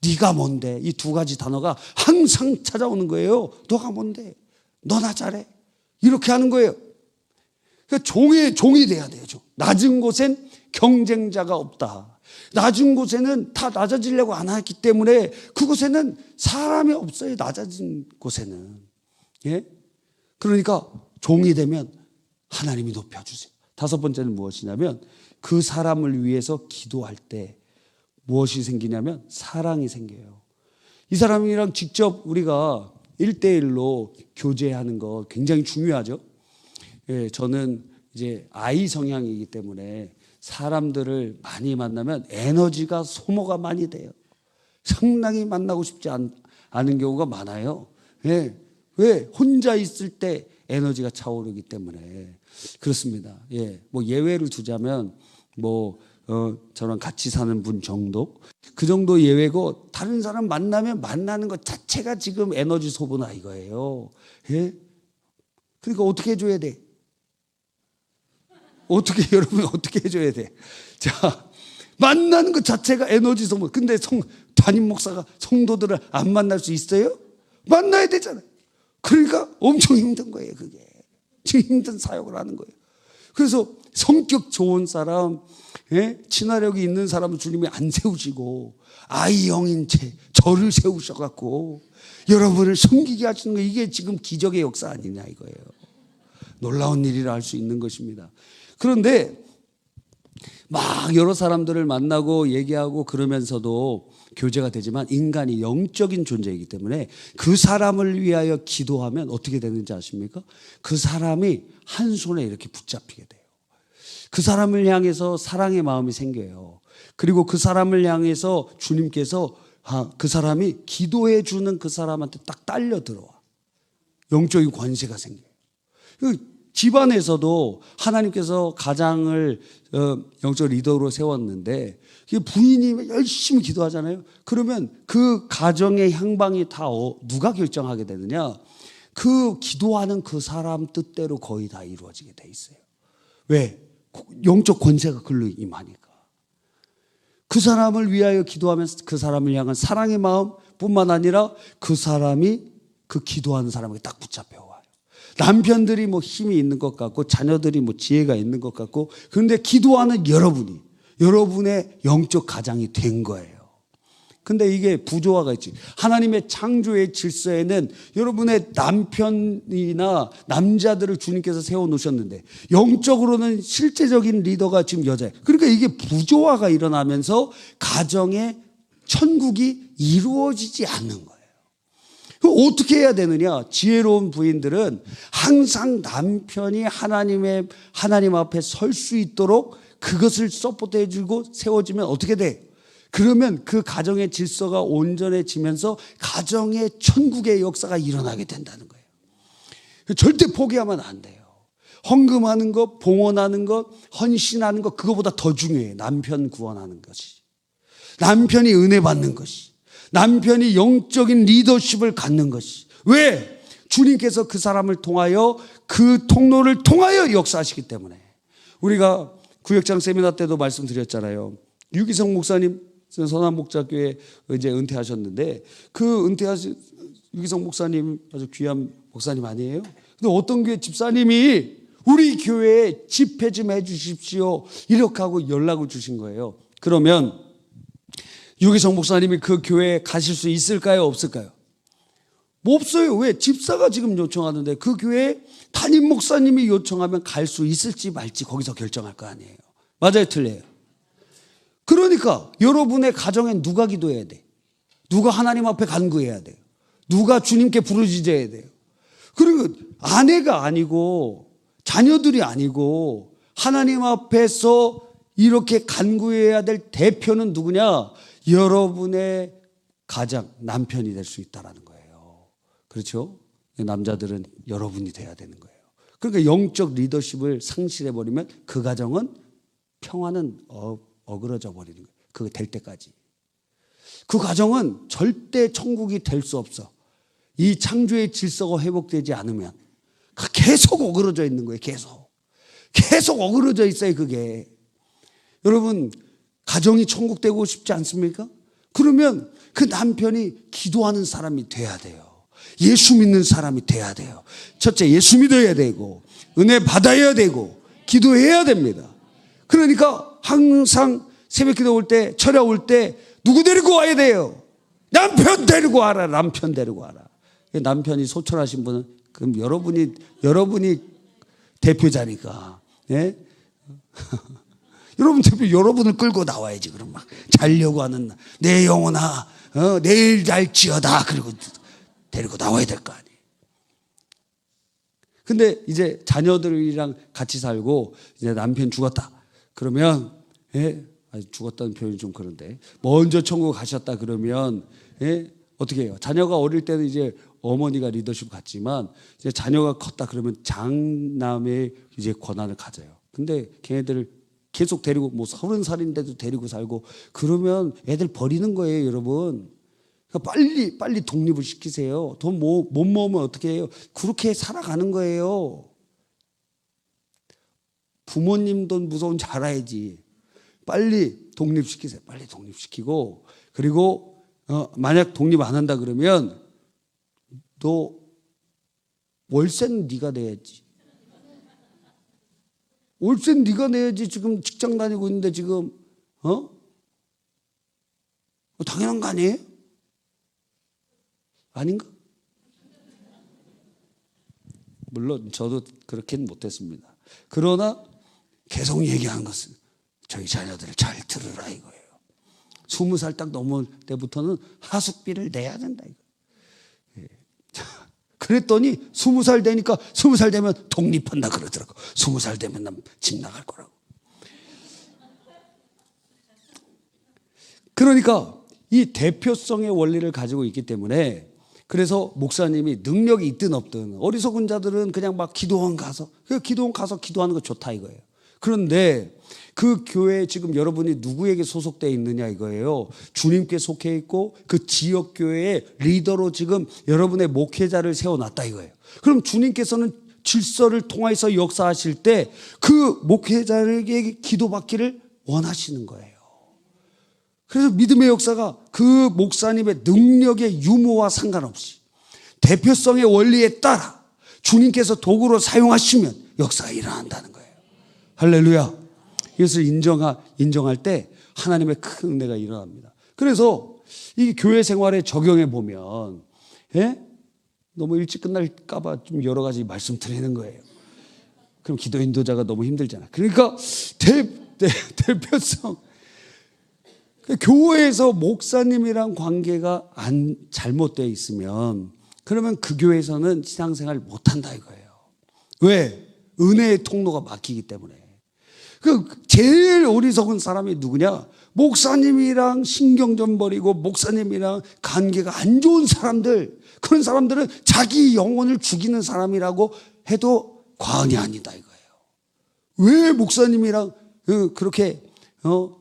네가 뭔데. 이 두 가지 단어가 항상 찾아오는 거예요. 너가 뭔데. 너나 잘해. 이렇게 하는 거예요. 그러니까 종이 돼야 돼요. 낮은 곳엔 경쟁자가 없다. 낮은 곳에는 다 낮아지려고 안 하기 때문에 그곳에는 사람이 없어요. 낮아진 곳에는. 예? 그러니까 종이 되면 하나님이 높여주세요. 다섯 번째는 무엇이냐면 그 사람을 위해서 기도할 때 무엇이 생기냐면 사랑이 생겨요. 이 사람이랑 직접 우리가 1대1로 교제하는 거 굉장히 중요하죠. 예, 저는 이제 I 성향이기 때문에 사람들을 많이 만나면 에너지가 소모가 많이 돼요. 상당히 만나고 싶지 않은 경우가 많아요. 예, 왜? 혼자 있을 때 에너지가 차오르기 때문에 그렇습니다. 예, 예외를 두자면 저랑 같이 사는 분 정도 그 정도 예외고 다른 사람 만나는 것 자체가 지금 에너지 소모나 이거예요. 예? 그러니까 어떻게 해줘야 돼? 여러분 어떻게 해줘야 돼? 자, 만나는 것 자체가 에너지 소모. 근데 담임 목사가 성도들을 안 만날 수 있어요? 만나야 되잖아요. 그러니까 엄청 힘든 거예요, 그게. 지금 힘든 사역을 하는 거예요. 그래서 성격 좋은 사람, 친화력이 있는 사람은 주님이 안 세우시고 아이형인 채 저를 세우셔갖고 여러분을 섬기게 하시는 거, 이게 지금 기적의 역사 아니냐 이거예요. 놀라운 일이라 할 수 있는 것입니다. 그런데 막 여러 사람들을 만나고 얘기하고 그러면서도 교제가 되지만 인간이 영적인 존재이기 때문에 그 사람을 위하여 기도하면 어떻게 되는지 아십니까? 그 사람이 한 손에 이렇게 붙잡히게 돼요. 그 사람을 향해서 사랑의 마음이 생겨요. 그리고 그 사람을 향해서 주님께서 그 사람이 기도해 주는 그 사람한테 딱 딸려 들어와. 영적인 권세가 생겨요. 집안에서도 하나님께서 가장을 영적 리더로 세웠는데 부인이 열심히 기도하잖아요. 그러면 그 가정의 향방이 다 누가 결정하게 되느냐? 그 기도하는 그 사람 뜻대로 거의 다 이루어지게 돼 있어요. 왜? 영적 권세가 글로 임하니까. 그 사람을 위하여 기도하면서 그 사람을 향한 사랑의 마음뿐만 아니라 그 사람이 그 기도하는 사람에게 딱 붙잡혀 와요. 남편들이 힘이 있는 것 같고 자녀들이 지혜가 있는 것 같고, 그런데 기도하는 여러분의 영적 가장이 된 거예요. 근데 이게 부조화가 있지. 하나님의 창조의 질서에는 여러분의 남편이나 남자들을 주님께서 세워놓으셨는데 영적으로는 실제적인 리더가 지금 여자예요. 그러니까 이게 부조화가 일어나면서 가정의 천국이 이루어지지 않는 거예요. 그럼 어떻게 해야 되느냐? 지혜로운 부인들은 항상 남편이 하나님 앞에 설 수 있도록 그것을 서포트해 주고 세워지면 어떻게 돼? 그러면 그 가정의 질서가 온전해지면서 가정의 천국의 역사가 일어나게 된다는 거예요. 절대 포기하면 안 돼요. 헌금하는 것, 봉헌하는 것, 헌신하는 것, 그거보다 더 중요해요. 남편 구원하는 것이. 남편이 은혜 받는 것이. 남편이 영적인 리더십을 갖는 것이. 왜? 주님께서 그 사람을 통하여 그 통로를 통하여 역사하시기 때문에. 우리가 구역장 세미나 때도 말씀드렸잖아요. 유기성 목사님 선한목자교회 이제 은퇴하셨는데 그 유기성 목사님 아주 귀한 목사님 아니에요? 근데 어떤 교회 집사님이 우리 교회에 집회 좀 해주십시오 이렇게 하고 연락을 주신 거예요. 그러면 유기성 목사님이 그 교회에 가실 수 있을까요? 없을까요? 뭐 없어요. 왜? 집사가 지금 요청하는데 그 교회에 담임 목사님이 요청하면 갈 수 있을지 말지 거기서 결정할 거 아니에요. 맞아요? 틀려요? 그러니까 여러분의 가정엔 누가 기도해야 돼? 누가 하나님 앞에 간구해야 돼요? 누가 주님께 부르짖어야 돼요? 그리고 아내가 아니고 자녀들이 아니고 하나님 앞에서 이렇게 간구해야 될 대표는 누구냐? 여러분의 가장 남편이 될 수 있다는 거예요. 그렇죠? 남자들은 여러분이 돼야 되는 거예요. 그러니까 영적 리더십을 상실해버리면 그 가정은 평화는 어그러져 버리는 거예요. 그거 될 때까지. 그 가정은 절대 천국이 될 수 없어. 이 창조의 질서가 회복되지 않으면 계속 어그러져 있는 거예요. 계속 어그러져 있어요. 그게. 여러분 가정이 천국 되고 싶지 않습니까? 그러면 그 남편이 기도하는 사람이 돼야 돼요. 예수 믿는 사람이 돼야 돼요. 첫째 예수 믿어야 되고 은혜 받아야 되고 기도해야 됩니다. 그러니까 항상 새벽기도 올 때 철야 올 때 누구 데리고 와야 돼요? 남편 데리고 와라. 남편 데리고 와라. 남편이 소철하신 분은 그럼 여러분이 대표자니까. 예? 여러분을 끌고 나와야지. 그럼 막 자려고 하는 내 영혼아, 내일 잘지어다. 그리고 데리고 나와야 될 거 아니에요. 근데 이제 자녀들이랑 같이 살고 이제 남편 죽었다. 그러면 죽었다는 표현이 좀 그런데 먼저 천국 가셨다 그러면 어떻게 해요? 자녀가 어릴 때는 이제 어머니가 리더십 갖지만 이제 자녀가 컸다 그러면 장남의 이제 권한을 가져요. 근데 걔네들을 계속 데리고 30살인데도 데리고 살고 그러면 애들 버리는 거예요, 여러분. 그러니까 빨리 독립을 시키세요. 돈 못 모으면 어떻게 해요? 그렇게 살아가는 거예요. 부모님 돈 무서운 줄 알아야지. 빨리 독립시키세요. 빨리 독립시키고 그리고 만약 독립 안 한다 그러면 너 월세는 네가 내야지. 월세는 네가 내야지. 지금 직장 다니고 있는데 지금 당연한 거 아니에요? 아닌가? 물론 저도 그렇게는 못했습니다. 그러나 계속 얘기하는 것은 저희 자녀들을 잘 들으라 이거예요. 20살 딱 넘을 때부터는 하숙비를 내야 된다 이거. 그랬더니 20살 되니까 20살 되면 독립한다 그러더라고. 20살 되면 난 집 나갈 거라고. 그러니까 이 대표성의 원리를 가지고 있기 때문에 그래서 목사님이 능력이 있든 없든 어리석은 자들은 그냥 막 기도원 가서 기도하는 거 좋다 이거예요. 그런데 그 교회에 지금 여러분이 누구에게 소속되어 있느냐 이거예요. 주님께 속해 있고 그 지역 교회의 리더로 지금 여러분의 목회자를 세워놨다 이거예요. 그럼 주님께서는 질서를 통해서 역사하실 때 그 목회자에게 기도받기를 원하시는 거예요. 그래서 믿음의 역사가 그 목사님의 능력의 유무와 상관없이 대표성의 원리에 따라 주님께서 도구로 사용하시면 역사가 일어난다는 거예요. 할렐루야. 이것을 인정할 때 하나님의 큰 은혜가 일어납니다. 그래서 이 교회 생활에 적용해 보면, 예? 너무 일찍 끝날까봐 좀 여러 가지 말씀드리는 거예요. 그럼 기도 인도자가 너무 힘들잖아. 그러니까 대표성. 교회에서 목사님이랑 관계가 안 잘못되어 있으면 그러면 그 교회에서는 신앙생활을 못한다 이거예요. 왜? 은혜의 통로가 막히기 때문에. 그 제일 어리석은 사람이 누구냐? 목사님이랑 신경 좀 버리고 목사님이랑 관계가 안 좋은 사람들, 그런 사람들은 자기 영혼을 죽이는 사람이라고 해도 과언이 아니다 이거예요. 왜 목사님이랑 그렇게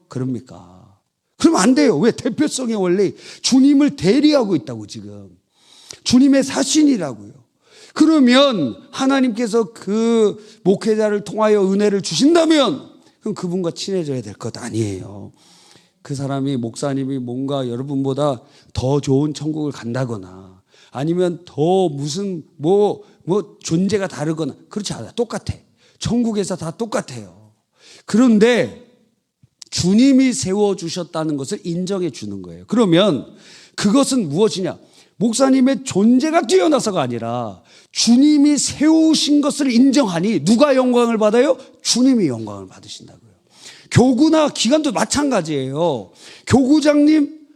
그럽니까? 그러면 안 돼요. 왜? 대표성의 원리, 주님을 대리하고 있다고 지금. 주님의 사신이라고요. 그러면 하나님께서 그 목회자를 통하여 은혜를 주신다면 그럼 그분과 친해져야 될 것 아니에요. 그 사람이 목사님이 뭔가 여러분보다 더 좋은 천국을 간다거나 아니면 더 무슨 뭐 존재가 다르거나 그렇지 않아요. 똑같아. 천국에서 다 똑같아요. 그런데 주님이 세워주셨다는 것을 인정해 주는 거예요. 그러면 그것은 무엇이냐? 목사님의 존재가 뛰어나서가 아니라 주님이 세우신 것을 인정하니 누가 영광을 받아요? 주님이 영광을 받으신다고요. 교구나 기관도 마찬가지예요. 교구장님,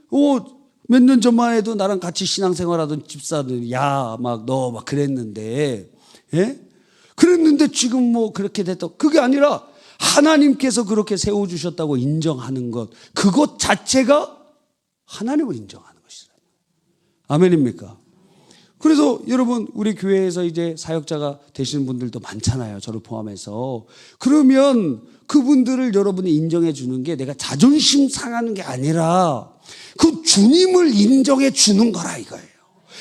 몇 년 전만 해도 나랑 같이 신앙생활하던 집사들, 너 그랬는데, 예? 그랬는데 지금 뭐 그렇게 됐다. 그게 아니라 하나님께서 그렇게 세워주셨다고 인정하는 것, 그것 자체가 하나님을 인정하는 것이다. 아멘입니까? 그래서 여러분, 우리 교회에서 이제 사역자가 되시는 분들도 많잖아요. 저를 포함해서. 그러면 그분들을 여러분이 인정해 주는 게 내가 자존심 상하는 게 아니라 그 주님을 인정해 주는 거라 이거예요.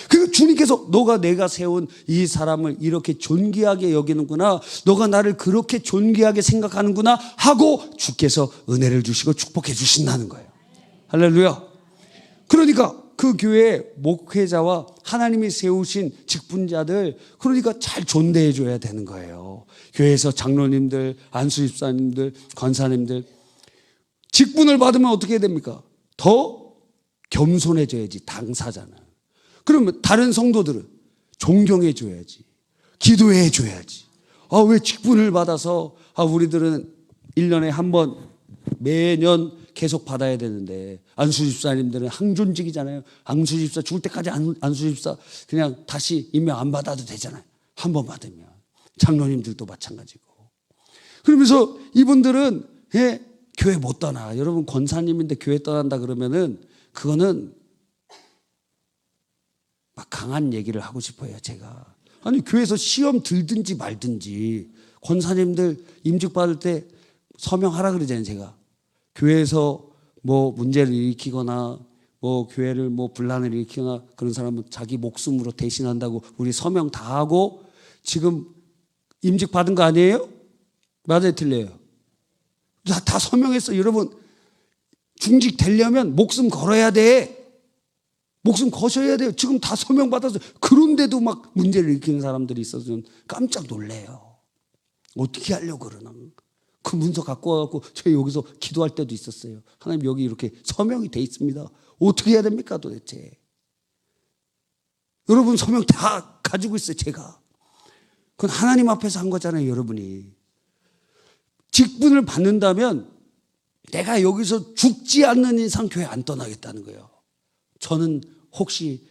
그리고 주님께서 내가 세운 이 사람을 이렇게 존귀하게 여기는구나, 너가 나를 그렇게 존귀하게 생각하는구나 하고 주께서 은혜를 주시고 축복해 주신다는 거예요. 할렐루야. 그러니까 그 교회의 목회자와 하나님이 세우신 직분자들, 그러니까 잘 존대해 줘야 되는 거예요. 교회에서 장로님들, 안수집사님들, 권사님들 직분을 받으면 어떻게 해야 됩니까? 더 겸손해져야지, 당사자는. 그러면 다른 성도들은 존경해 줘야지, 기도해 줘야지. 왜 직분을 받아서 우리들은 1년에 한 번 매년 계속 받아야 되는데, 안수집사님들은 항존직이잖아요. 안수집사 죽을 때까지 안수집사 그냥 다시 임명 안 받아도 되잖아요. 한 번 받으면. 장로님들도 마찬가지고. 그러면서 이분들은 교회 못 떠나. 여러분 권사님인데 교회 떠난다 그러면은 그거는 막 강한 얘기를 하고 싶어요, 제가. 아니, 교회에서 시험 들든지 말든지 권사님들 임직 받을 때 서명하라 그러잖아요, 제가. 교회에서 뭐 문제를 일으키거나 뭐 교회를 뭐 분란을 일으키거나 그런 사람은 자기 목숨으로 대신한다고 우리 서명 다 하고 지금 임직 받은 거 아니에요? 맞아요, 틀려요? 다 서명했어. 여러분, 중직 되려면 목숨 걸어야 돼. 목숨 거셔야 돼요. 지금 다 서명 받아서. 그런데도 막 문제를 일으키는 사람들이 있어서 깜짝 놀래요. 어떻게 하려고 그러나. 그 문서 갖고 와갖고 저희 여기서 기도할 때도 있었어요. 하나님, 여기 이렇게 서명이 돼 있습니다. 어떻게 해야 됩니까 도대체? 여러분 서명 다 가지고 있어요, 제가. 그건 하나님 앞에서 한 거잖아요, 여러분이. 직분을 받는다면 내가 여기서 죽지 않는 이상 교회 안 떠나겠다는 거예요. 저는 혹시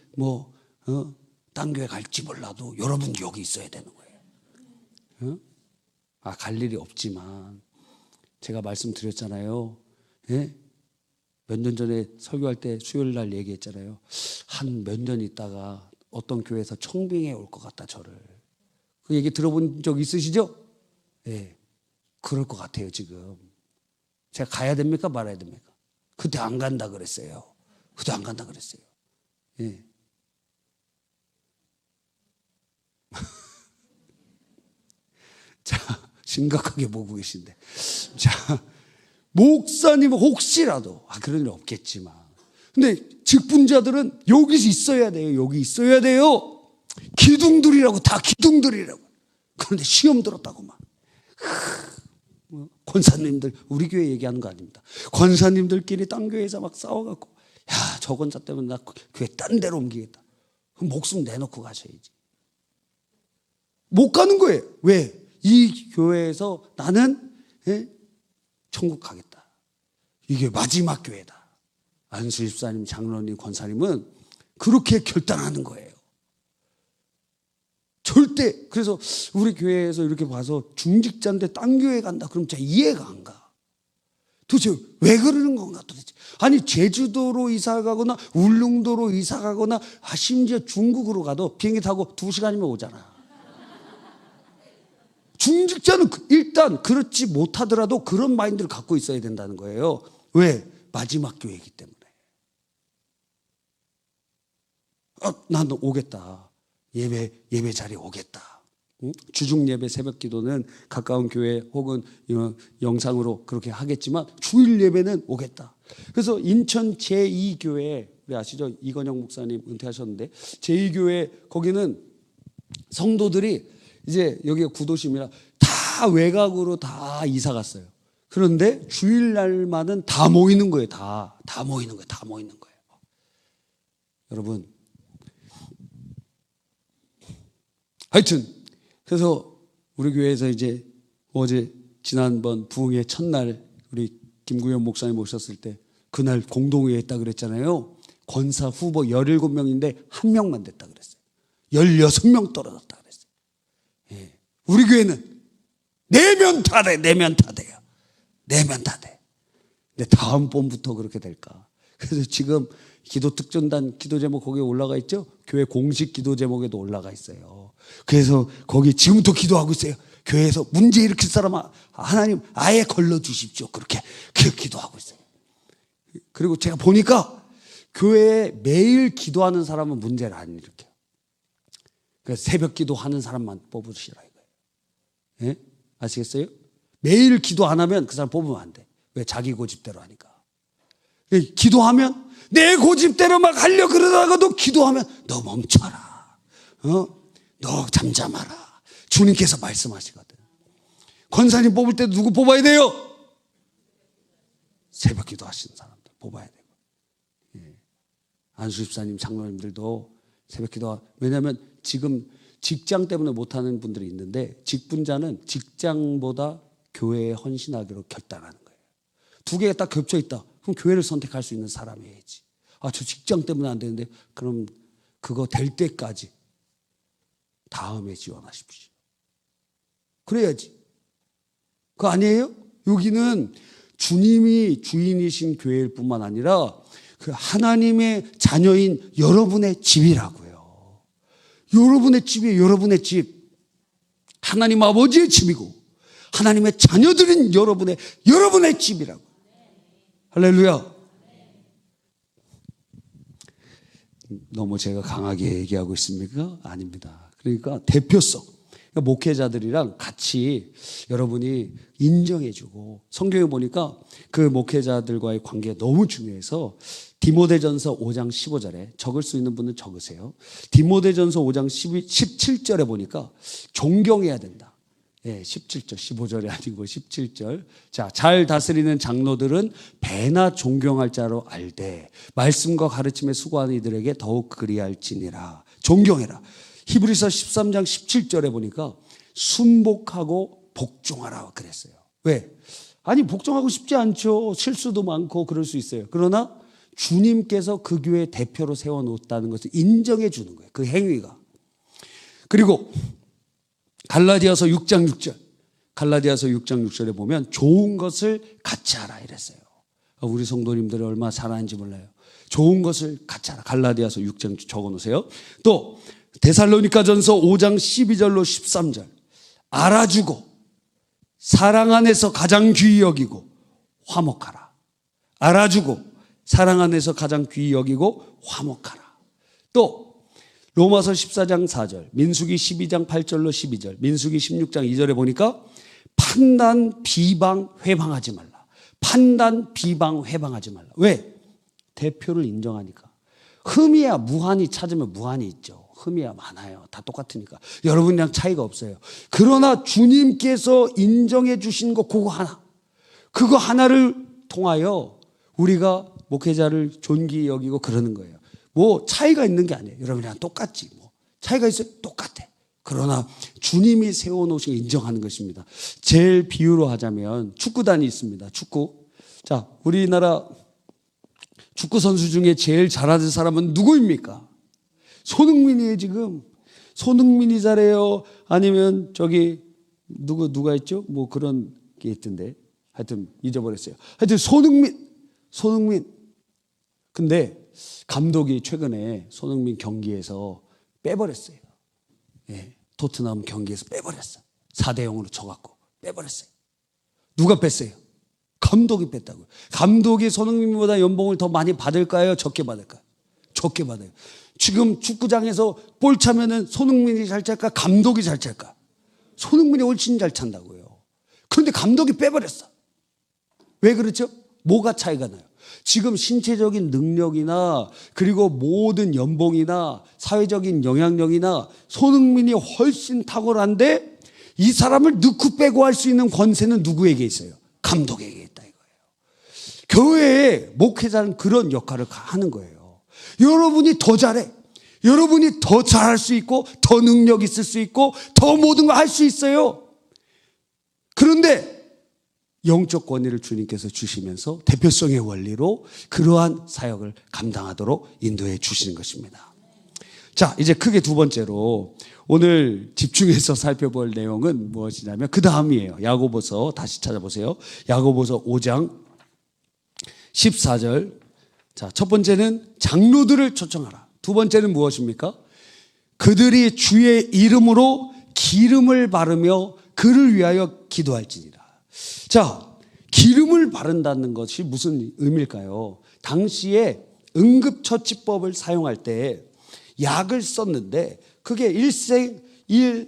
딴 교회 갈지 몰라도 여러분 여기 있어야 되는 거예요. 갈 일이 없지만 제가 말씀드렸잖아요. 예? 몇 년 전에 설교할 때 수요일 날 얘기했잖아요. 한 몇 년 있다가 어떤 교회에서 청빙해 올 것 같다, 저를. 그 얘기 들어본 적 있으시죠? 예. 그럴 것 같아요, 지금. 제가 가야 됩니까? 말아야 됩니까? 그때 안 간다 그랬어요. 그때 안 간다 그랬어요. 예. 자, 심각하게 보고 계신데. 자, 목사님은 혹시라도, 그런 일 없겠지만. 근데 직분자들은 여기 있어야 돼요. 여기 있어야 돼요. 기둥들이라고, 다 기둥들이라고. 그런데 시험 들었다고 막. 권사님들, 우리 교회 얘기하는 거 아닙니다. 권사님들끼리 딴 교회에서 막 싸워갖고, 저 권사 때문에 나 교회 딴 데로 옮기겠다. 그럼 목숨 내놓고 가셔야지. 못 가는 거예요. 왜? 이 교회에서 나는 천국 가겠다. 이게 마지막 교회다. 안수 집사님, 장로님, 권사님은 그렇게 결단하는 거예요. 절대. 그래서 우리 교회에서 이렇게 봐서 중직자인데 딴 교회 간다 그럼 진짜 이해가 안 가. 도대체 왜 그러는 건가 도대체. 아니 제주도로 이사 가거나 울릉도로 이사 가거나 심지어 중국으로 가도 비행기 타고 2시간이면 오잖아. 중직자는 일단 그렇지 못하더라도 그런 마인드를 갖고 있어야 된다는 거예요. 왜? 마지막 교회이기 때문에. 난 오겠다. 예배 자리에 오겠다. 주중 예배 새벽 기도는 가까운 교회 혹은 영상으로 그렇게 하겠지만 주일 예배는 오겠다. 그래서 인천 제2교회 우리 아시죠? 이건영 목사님 은퇴하셨는데 제2교회 거기는 성도들이 이제 여기가 구도심이라 다 외곽으로 다 이사 갔어요. 그런데 주일날만은 다 모이는 거예요. 다 모이는 거예요. 다 모이는 거예요. 여러분, 하여튼 그래서 우리 교회에서 이제 어제 지난번 부흥의 첫날 우리 김구현 목사님 오셨을 때 그날 공동회의 했다 그랬잖아요. 권사 후보 17명인데 1명만 됐다 그랬어요. 16명 떨어졌다 그랬어요. 예. 우리 교회는 내면 다 돼. 내면 다 돼요. 내면 다 돼. 근데 다음 봄부터 그렇게 될까? 그래서 지금 기도 특전단 기도 제목 거기에 올라가 있죠? 교회 공식 기도 제목에도 올라가 있어요. 그래서 거기 지금부터 기도하고 있어요. 교회에서 문제 일으킬 사람 하나님 아예 걸러주십시오. 그렇게 기도하고 있어요. 그리고 제가 보니까 교회에 매일 기도하는 사람은 문제를 안 일으켜요. 그래서 새벽 기도하는 사람만 뽑으시라 이거예요. 예? 아시겠어요? 매일 기도 안 하면 그 사람 뽑으면 안 돼. 왜? 자기 고집대로 하니까. 기도하면 내 고집대로 막 하려고 그러다가도 기도하면 너 멈춰라. 너 잠잠하라. 주님께서 말씀하시거든. 권사님 뽑을 때도 누구 뽑아야 돼요? 새벽 기도 하시는 사람들 뽑아야 되고. 예. 안수 집사님, 장로님들도 새벽 기도. 왜냐하면 지금 직장 때문에 못하는 분들이 있는데 직분자는 직장보다 교회에 헌신하기로 결단하는 거예요. 두 개가 딱 겹쳐 있다. 그럼 교회를 선택할 수 있는 사람이어야지. 저 직장 때문에 안 되는데 그럼 그거 될 때까지 다음에 지원하십시오. 그래야지. 그거 아니에요? 여기는 주님이 주인이신 교회일 뿐만 아니라 그 하나님의 자녀인 여러분의 집이라고요. 여러분의 집이에요. 여러분의 집. 하나님 아버지의 집이고 하나님의 자녀들인 여러분의 집이라고. 할렐루야. 너무 제가 강하게 얘기하고 있습니까? 아닙니다. 그러니까 대표성. 그러니까 목회자들이랑 같이 여러분이 인정해주고 성경에 보니까 그 목회자들과의 관계가 너무 중요해서 디모데전서 5장 15절에 적을 수 있는 분은 적으세요. 디모데전서 5장 17절에 보니까 존경해야 된다. 예, 17절, 15절이 아니고 17절. 자, 잘 다스리는 장로들은 배나 존경할 자로 알되 말씀과 가르침에 수고하는 이들에게 더욱 그리할지니라. 존경해라. 히브리서 13장 17절에 보니까 순복하고 복종하라 그랬어요. 왜? 아니 복종하고 싶지 않죠. 실수도 많고 그럴 수 있어요. 그러나 주님께서 그 교회 대표로 세워놓았다는 것을 인정해 주는 거예요. 그 행위가. 그리고 갈라디아서 6장 6절. 갈라디아서 6장 6절에 보면 좋은 것을 같이 하라 이랬어요. 우리 성도님들이 얼마나 잘하는지 몰라요. 좋은 것을 같이 하라. 갈라디아서 6장 적어놓으세요. 또 데살로니가전서 5장 12절로 13절. 알아주고 사랑 안에서 가장 귀히 여기고 화목하라. 알아주고 사랑 안에서 가장 귀히 여기고 화목하라. 또 로마서 14장 4절, 민수기 12장 8절로 12절, 민수기 16장 2절에 보니까 판단, 비방, 회방하지 말라. 판단, 비방, 회방하지 말라. 왜? 대표를 인정하니까. 흠이야 무한히 찾으면 무한히 있죠. 흠이야 많아요. 다 똑같으니까. 여러분이랑 차이가 없어요. 그러나 주님께서 인정해 주신 거 그거 하나. 그거 하나를 통하여 우리가 목회자를 존귀 여기고 그러는 거예요. 뭐 차이가 있는 게 아니에요. 여러분이랑 똑같지. 뭐 차이가 있어요? 똑같아. 그러나 주님이 세워놓으신 걸 인정하는 것입니다. 제일 비유로 하자면 축구단이 있습니다. 축구. 자, 우리나라 축구 선수 중에 제일 잘하는 사람은 누구입니까? 손흥민이에요, 지금. 손흥민이 잘해요? 아니면 저기 누가 있죠? 뭐 그런 게 있던데. 하여튼 잊어버렸어요. 하여튼 손흥민. 근데 감독이 최근에 손흥민 경기에서 빼버렸어요. 예, 토트넘 경기에서 빼버렸어. 4대0으로 져갖고 빼버렸어요. 누가 뺐어요? 감독이 뺐다고요. 감독이 손흥민보다 연봉을 더 많이 받을까요? 적게 받을까요? 적게 받아요. 지금 축구장에서 볼 차면은 손흥민이 잘 찰까? 감독이 잘 찰까? 손흥민이 훨씬 잘 찬다고요. 그런데 감독이 빼버렸어. 왜 그렇죠? 뭐가 차이가 나요? 지금 신체적인 능력이나 그리고 모든 연봉이나 사회적인 영향력이나 손흥민이 훨씬 탁월한데 이 사람을 넣고 빼고 할 수 있는 권세는 누구에게 있어요? 감독에게 있다 이거예요. 교회에 목회자는 그런 역할을 하는 거예요. 여러분이 더 잘해. 여러분이 더 잘할 수 있고 더 능력 있을 수 있고 더 모든 걸 할 수 있어요. 그런데 영적 권위를 주님께서 주시면서 대표성의 원리로 그러한 사역을 감당하도록 인도해 주시는 것입니다. 자, 이제 크게 두 번째로 오늘 집중해서 살펴볼 내용은 무엇이냐면 그 다음이에요. 야고보서 다시 찾아보세요. 야고보서 5장 14절. 자, 첫 번째는 장로들을 초청하라. 두 번째는 무엇입니까? 그들이 주의 이름으로 기름을 바르며 그를 위하여 기도할지니라. 자, 기름을 바른다는 것이 무슨 의미일까요? 당시에 응급처치법을 사용할 때 약을 썼는데 그게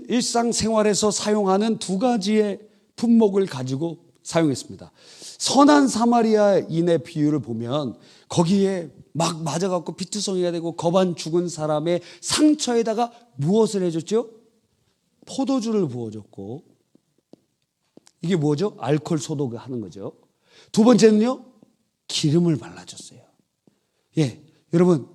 일상생활에서 사용하는 두 가지의 품목을 가지고 사용했습니다. 선한 사마리아인의 비유를 보면 거기에 막 맞아갖고 피투성이가 되고 거반 죽은 사람의 상처에다가 무엇을 해줬죠? 포도주를 부어줬고 이게 뭐죠? 알코올 소독을 하는 거죠. 두 번째는요, 기름을 발라줬어요. 예, 여러분,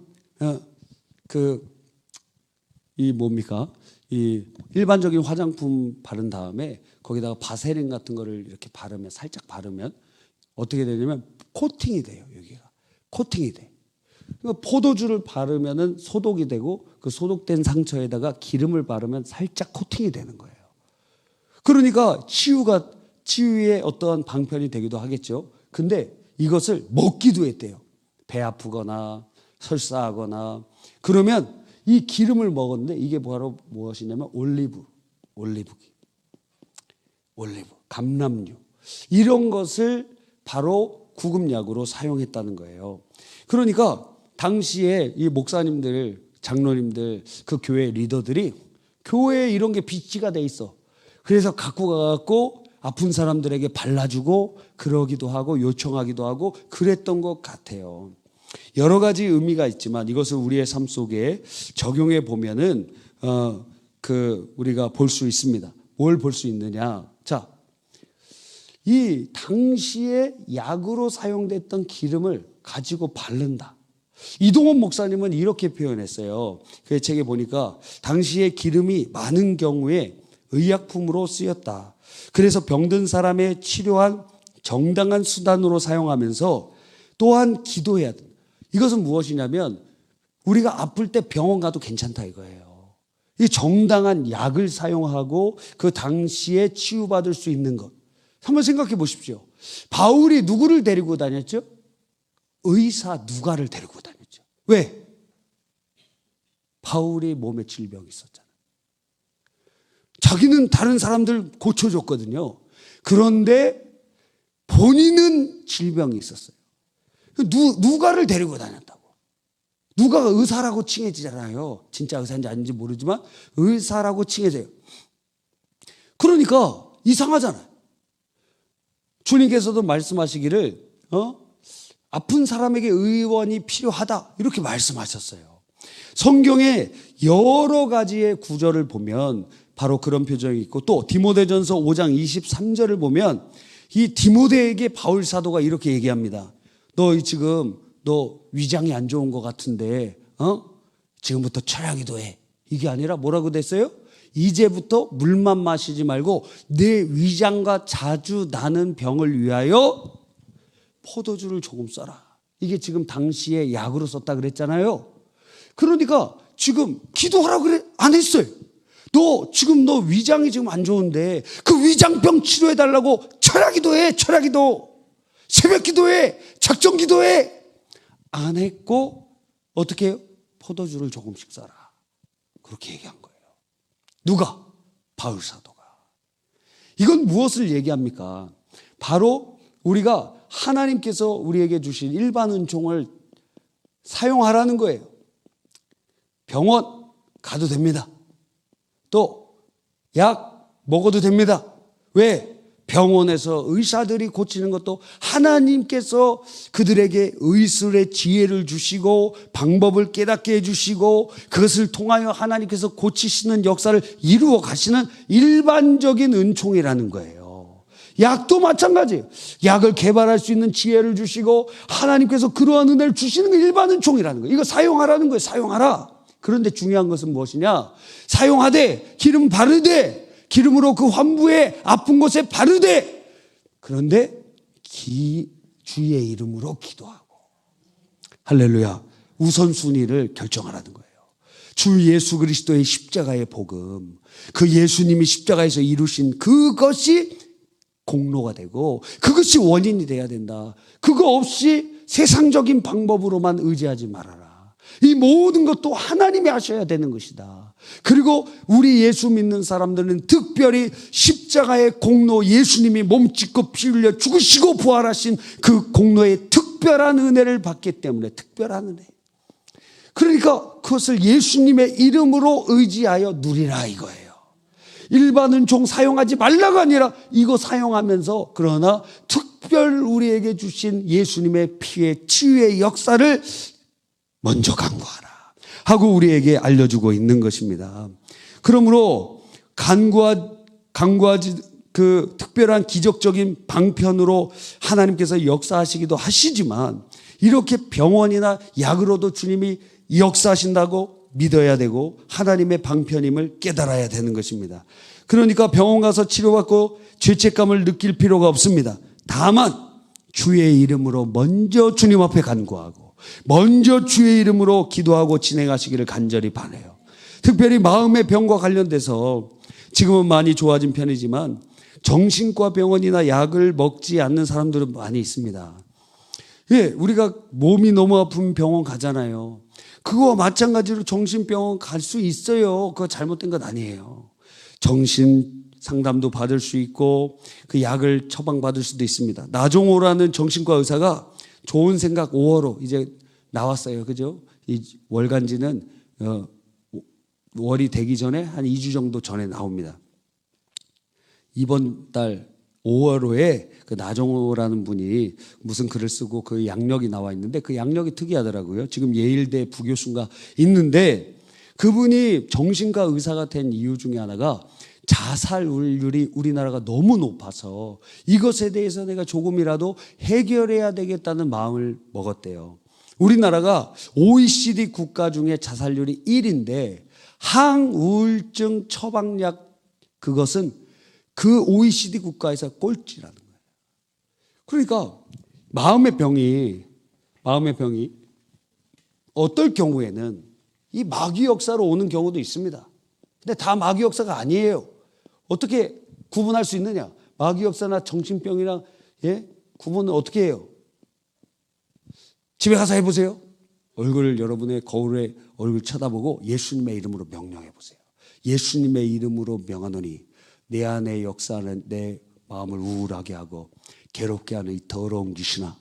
이 일반적인 화장품 바른 다음에 거기다가 바세린 같은 거를 이렇게 바르면, 살짝 바르면 어떻게 되냐면 코팅이 돼요, 여기가. 코팅이 돼. 그러니까 포도주를 바르면은 소독이 되고 그 소독된 상처에다가 기름을 바르면 살짝 코팅이 되는 거예요. 그러니까 치유의 어떠한 방편이 되기도 하겠죠. 근데 이것을 먹기도 했대요. 배 아프거나 설사하거나 그러면 이 기름을 먹었는데 이게 바로 무엇이냐면 올리브, 감람류 이런 것을 바로 구급약으로 사용했다는 거예요. 그러니까 당시에 이 목사님들, 장로님들, 그 교회 리더들이 교회에 이런 게 비치가 돼 있어. 그래서 갖고 가갖고 아픈 사람들에게 발라주고 그러기도 하고 요청하기도 하고 그랬던 것 같아요. 여러 가지 의미가 있지만 이것을 우리의 삶 속에 적용해 보면은 우리가 볼 수 있습니다. 뭘 볼 수 있느냐? 자, 이 당시에 약으로 사용됐던 기름을 가지고 바른다. 이동원 목사님은 이렇게 표현했어요. 그 책에 보니까 당시에 기름이 많은 경우에 의약품으로 쓰였다. 그래서 병든 사람의 치료한 정당한 수단으로 사용하면서 또한 기도해야 된다. 이것은 무엇이냐면 우리가 아플 때 병원 가도 괜찮다 이거예요. 이 정당한 약을 사용하고 그 당시에 치유받을 수 있는 것. 한번 생각해 보십시오. 바울이 누구를 데리고 다녔죠? 의사 누가를 데리고 다녔죠. 왜? 바울이 몸에 질병이 있었잖아요. 자기는 다른 사람들 고쳐줬거든요. 그런데 본인은 질병이 있었어요. 누가를 데리고 다녔다고. 누가가 의사라고 칭해지잖아요. 진짜 의사인지 아닌지 모르지만 의사라고 칭해져요. 그러니까 이상하잖아요. 주님께서도 말씀하시기를 아픈 사람에게 의원이 필요하다 이렇게 말씀하셨어요. 성경에 여러 가지의 구절을 보면 바로 그런 표정이 있고 또 디모데전서 5장 23절을 보면 이 디모데에게 바울 사도가 이렇게 얘기합니다. 너 너 위장이 안 좋은 것 같은데 지금부터 철야기도 해. 이게 아니라 뭐라고 됐어요? 이제부터 물만 마시지 말고 내 위장과 자주 나는 병을 위하여 포도주를 조금 써라. 이게 지금 당시에 약으로 썼다 그랬잖아요. 그러니까 지금 기도하라고 그래? 안 했어요. 너 위장이 지금 안 좋은데 그 위장병 치료해달라고 철야기도해. 철야기도. 새벽기도해. 작정기도해. 안 했고 어떻게 해요? 포도주를 조금씩 써라. 그렇게 얘기한 거예요. 누가? 바울 사도가. 이건 무엇을 얘기합니까? 바로 우리가 하나님께서 우리에게 주신 일반 은총을 사용하라는 거예요. 병원 가도 됩니다. 또 약 먹어도 됩니다. 왜? 병원에서 의사들이 고치는 것도 하나님께서 그들에게 의술의 지혜를 주시고 방법을 깨닫게 해주시고 그것을 통하여 하나님께서 고치시는 역사를 이루어 가시는 일반적인 은총이라는 거예요. 약도 마찬가지예요. 약을 개발할 수 있는 지혜를 주시고 하나님께서 그러한 은혜를 주시는 게 일반 은총이라는 거예요. 이거 사용하라는 거예요. 사용하라. 그런데 중요한 것은 무엇이냐? 사용하되 기름 바르되 기름으로 그 환부에 아픈 곳에 바르되 그런데 주의 이름으로 기도하고 할렐루야. 우선순위를 결정하라는 거예요. 주 예수 그리스도의 십자가의 복음, 그 예수님이 십자가에서 이루신 그것이 공로가 되고 그것이 원인이 돼야 된다. 그거 없이 세상적인 방법으로만 의지하지 말아라. 이 모든 것도 하나님이 하셔야 되는 것이다. 그리고 우리 예수 믿는 사람들은 특별히 십자가의 공로, 예수님이 몸짓고 피 흘려 죽으시고 부활하신 그 공로의 특별한 은혜를 받기 때문에 특별한 은혜. 그러니까 그것을 예수님의 이름으로 의지하여 누리라 이거예요. 일반 은총 사용하지 말라가 아니라 이거 사용하면서 그러나 특별 우리에게 주신 예수님의 피의 치유의 역사를 먼저 간구하라 하고 우리에게 알려주고 있는 것입니다. 그러므로 간구하지 그 특별한 기적적인 방편으로 하나님께서 역사하시기도 하시지만 이렇게 병원이나 약으로도 주님이 역사하신다고 믿어야 되고 하나님의 방편임을 깨달아야 되는 것입니다. 그러니까 병원 가서 치료받고 죄책감을 느낄 필요가 없습니다. 다만 주의 이름으로 먼저 주님 앞에 간구하고 먼저 주의 이름으로 기도하고 진행하시기를 간절히 바라요. 특별히 마음의 병과 관련돼서 지금은 많이 좋아진 편이지만 정신과 병원이나 약을 먹지 않는 사람들은 많이 있습니다. 예, 우리가 몸이 너무 아픈 병원 가잖아요. 그거와 마찬가지로 정신병원 갈 수 있어요. 그거 잘못된 것 아니에요. 정신 상담도 받을 수 있고 그 약을 처방받을 수도 있습니다. 나종호라는 정신과 의사가 좋은 생각 5월호 이제 나왔어요. 그죠? 이 월간지는 월이 되기 전에 한 2주 정도 전에 나옵니다. 이번 달 5월호에 그 나종호라는 분이 무슨 글을 쓰고 그 양력이 나와 있는데 그 양력이 특이하더라고요. 지금 예일대 부교수가 있는데 그분이 정신과 의사가 된 이유 중에 하나가 자살률이 우리나라가 너무 높아서 이것에 대해서 내가 조금이라도 해결해야 되겠다는 마음을 먹었대요. 우리나라가 OECD 국가 중에 자살률이 1인데 항우울증 처방약 그것은 그 OECD 국가에서 꼴찌라는 거예요. 그러니까 마음의 병이 어떨 경우에는 이 마귀 역사로 오는 경우도 있습니다. 근데 다 마귀 역사가 아니에요. 어떻게 구분할 수 있느냐? 마귀 역사나 정신병이랑 구분을 어떻게 해요? 집에 가서 해보세요. 여러분의 거울에 얼굴 쳐다보고 예수님의 이름으로 명령해 보세요. 예수님의 이름으로 명하노니 내 안에 역사하는 내 마음을 우울하게 하고 괴롭게 하는 이 더러운 귀신아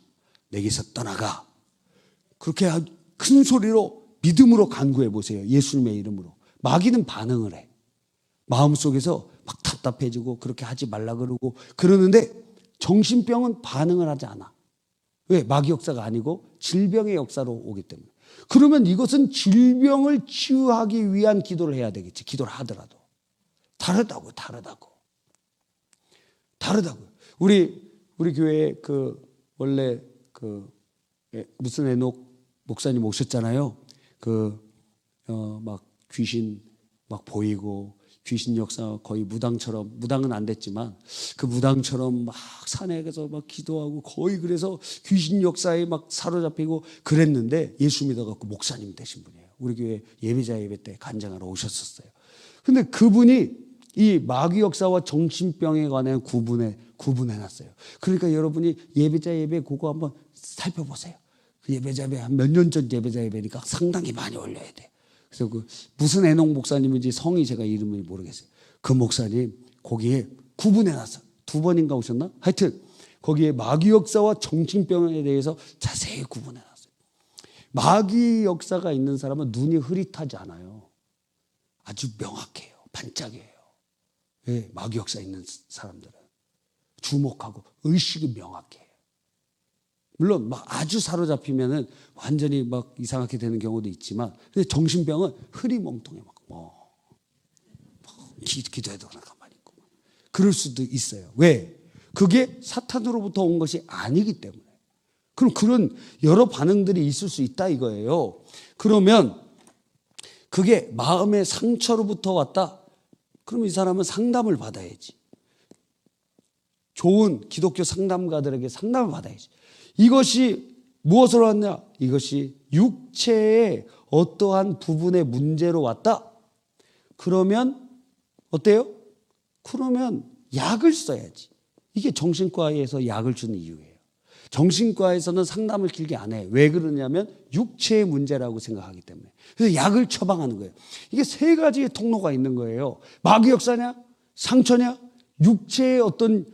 내게서 떠나가. 그렇게 큰 소리로 믿음으로 간구해 보세요. 예수님의 이름으로. 마귀는 반응을 해. 마음속에서 막 답답해지고 그렇게 하지 말라 그러고 그러는데 정신병은 반응을 하지 않아. 왜? 마귀 역사가 아니고 질병의 역사로 오기 때문에. 그러면 이것은 질병을 치유하기 위한 기도를 해야 되겠지. 기도를 하더라도. 다르다고. 우리 교회에 원래 무슨 에녹 목사님 오셨잖아요. 막 귀신 막 보이고 귀신 역사 거의 무당은 안 됐지만 그 무당처럼 막 산에 가서 막 기도하고 거의 그래서 귀신 역사에 막 사로잡히고 그랬는데 예수 믿어갖고 목사님 되신 분이에요. 우리 교회 예배자 예배 때 간증하러 오셨었어요. 근데 그분이 이 마귀 역사와 정신병에 관한 구분해놨어요. 그러니까 여러분이 예배자 예배 그거 한번 살펴보세요. 그 예배자 예배 한 몇 년 전 예배자 예배니까 상당히 많이 올려야 돼. 그래서 무슨 에녹 목사님인지 성이 제가 이름을 모르겠어요. 그 목사님 거기에 구분해놨어. 2번인가 오셨나? 하여튼 거기에 마귀 역사와 정신병에 대해서 자세히 구분해놨어요. 마귀 역사가 있는 사람은 눈이 흐릿하지 않아요. 아주 명확해요. 반짝여요. 예, 마귀 역사 있는 사람들은 주목하고 의식이 명확해요. 물론 막 아주 사로잡히면은 완전히 막 이상하게 되는 경우도 있지만, 근데 정신병은 흐리멍텅해 기도해도 가만히 있고 그럴 수도 있어요. 왜? 그게 사탄으로부터 온 것이 아니기 때문에. 그럼 그런 여러 반응들이 있을 수 있다 이거예요. 그러면 그게 마음의 상처로부터 왔다. 그러면 이 사람은 상담을 받아야지. 좋은 기독교 상담가들에게 상담을 받아야지. 이것이 무엇으로 왔냐? 이것이 육체의 어떠한 부분의 문제로 왔다. 그러면 어때요? 그러면 약을 써야지. 이게 정신과에서 약을 주는 이유예요. 정신과에서는 상담을 길게 안 해요. 왜 그러냐면 육체의 문제라고 생각하기 때문에. 그래서 약을 처방하는 거예요. 이게 3가지의 통로가 있는 거예요. 마귀 역사냐? 상처냐? 육체의 어떤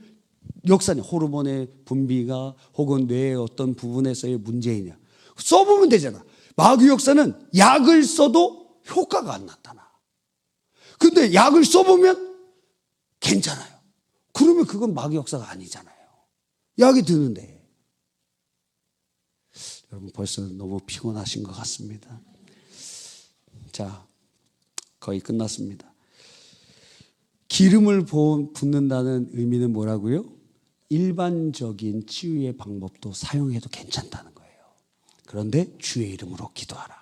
역사냐? 호르몬의 분비가 혹은 뇌의 어떤 부분에서의 문제이냐? 써보면 되잖아. 마귀 역사는 약을 써도 효과가 안 나타나. 근데 약을 써보면 괜찮아요. 그러면 그건 마귀 역사가 아니잖아요. 약이 드는데. 여러분 벌써 너무 피곤하신 것 같습니다. 자, 거의 끝났습니다. 기름을 붓는다는 의미는 뭐라고요? 일반적인 치유의 방법도 사용해도 괜찮다는 거예요. 그런데 주의 이름으로 기도하라.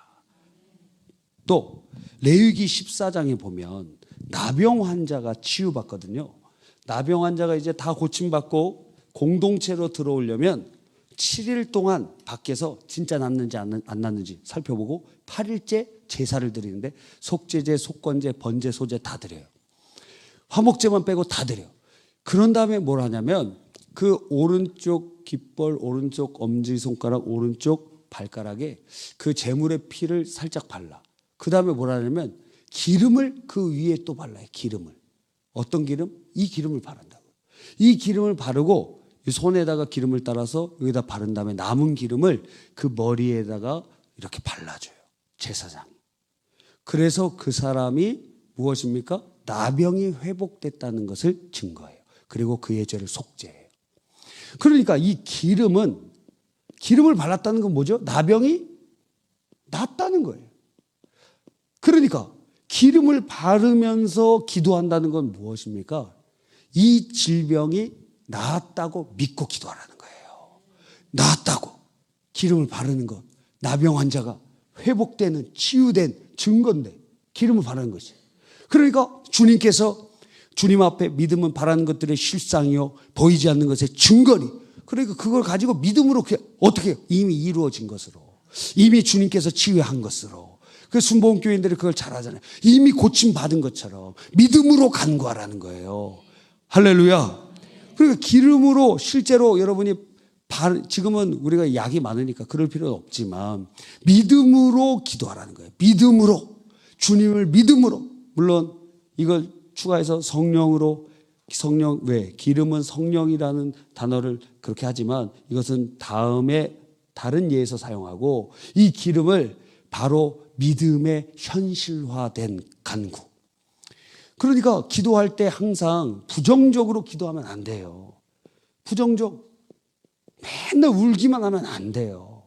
또 레위기 14장에 보면 나병 환자가 치유받거든요. 나병 환자가 이제 다 고침받고 공동체로 들어오려면 7일 동안 밖에서 진짜 낫는지 안 낫는지 살펴보고 8일째 제사를 드리는데 속죄제, 속건제, 번제, 소제 다 드려요. 화목제만 빼고 다 드려요. 그런 다음에 뭘 하냐면 그 오른쪽 깃벌, 오른쪽 엄지손가락, 오른쪽 발가락에 그 제물의 피를 살짝 발라. 그 다음에 뭘 하냐면 기름을 그 위에 또 발라요. 기름을. 어떤 기름? 이 기름을 바른다고. 이 기름을 바르고 손에다가 기름을 따라서 여기다 바른 다음에 남은 기름을 그 머리에다가 이렇게 발라줘요. 제사장이. 그래서 그 사람이 무엇입니까? 나병이 회복됐다는 것을 증거해요. 그리고 그의 죄를 속죄해요. 그러니까 이 기름을 발랐다는 건 뭐죠? 나병이 낫다는 거예요. 그러니까 기름을 바르면서 기도한다는 건 무엇입니까? 이 질병이 나았다고 믿고 기도하라는 거예요. 나았다고. 기름을 바르는 것. 나병 환자가 회복되는 치유된 증거인데 기름을 바르는 것이. 그러니까 주님께서 주님 앞에 믿음은 바라는 것들의 실상이요 보이지 않는 것의 증거니. 그러니까 그걸 가지고 믿음으로 어떻게 해요? 이미 이루어진 것으로. 이미 주님께서 치유한 것으로. 그 순복음 교인들이 그걸 잘 하잖아요. 이미 고침받은 것처럼 믿음으로 간구하라는 거예요. 할렐루야. 그러니까 기름으로 실제로 여러분이 지금은 우리가 약이 많으니까 그럴 필요는 없지만 믿음으로 기도하라는 거예요. 믿음으로. 주님을 믿음으로. 물론 이걸 추가해서 왜? 기름은 성령이라는 단어를 그렇게 하지만 이것은 다음에 다른 예에서 사용하고 이 기름을 바로 믿음의 현실화된 간구. 그러니까 기도할 때 항상 부정적으로 기도하면 안 돼요. 맨날 울기만 하면 안 돼요.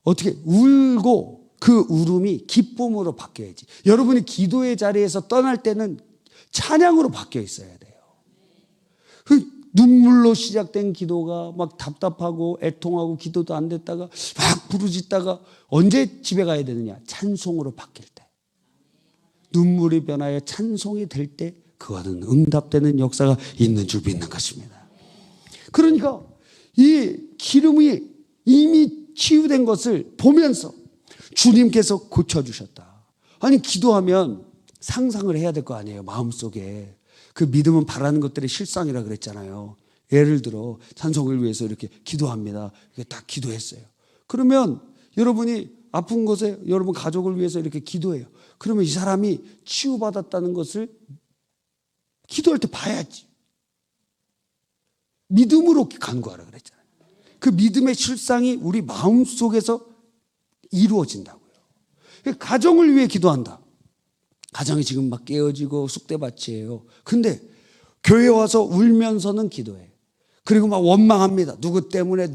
어떻게 울고 그 울음이 기쁨으로 바뀌어야지. 여러분이 기도의 자리에서 떠날 때는 찬양으로 바뀌어 있어야 돼요. 눈물로 시작된 기도가 막 답답하고 애통하고 기도도 안 됐다가 막 부르짖다가 언제 집에 가야 되느냐? 찬송으로 바뀔 때. 눈물이 변하여 찬송이 될 때 그거는 응답되는 역사가 있는 줄 믿는 것입니다. 그러니까 이 기름이 이미 치유된 것을 보면서 주님께서 고쳐주셨다. 아니 기도하면 상상을 해야 될 거 아니에요. 마음속에. 그 믿음은 바라는 것들의 실상이라 그랬잖아요. 예를 들어 찬송을 위해서 이렇게 기도합니다. 이렇게 딱 기도했어요. 그러면 여러분이 아픈 곳에 여러분 가족을 위해서 이렇게 기도해요. 그러면 이 사람이 치유받았다는 것을 기도할 때 봐야지. 믿음으로 간구하라 그랬잖아요. 그 믿음의 실상이 우리 마음속에서 이루어진다고요. 가정을 위해 기도한다. 가정이 지금 막 깨어지고 쑥대밭이에요. 근데 교회 와서 울면서는 기도해. 그리고 막 원망합니다. 누구 때문에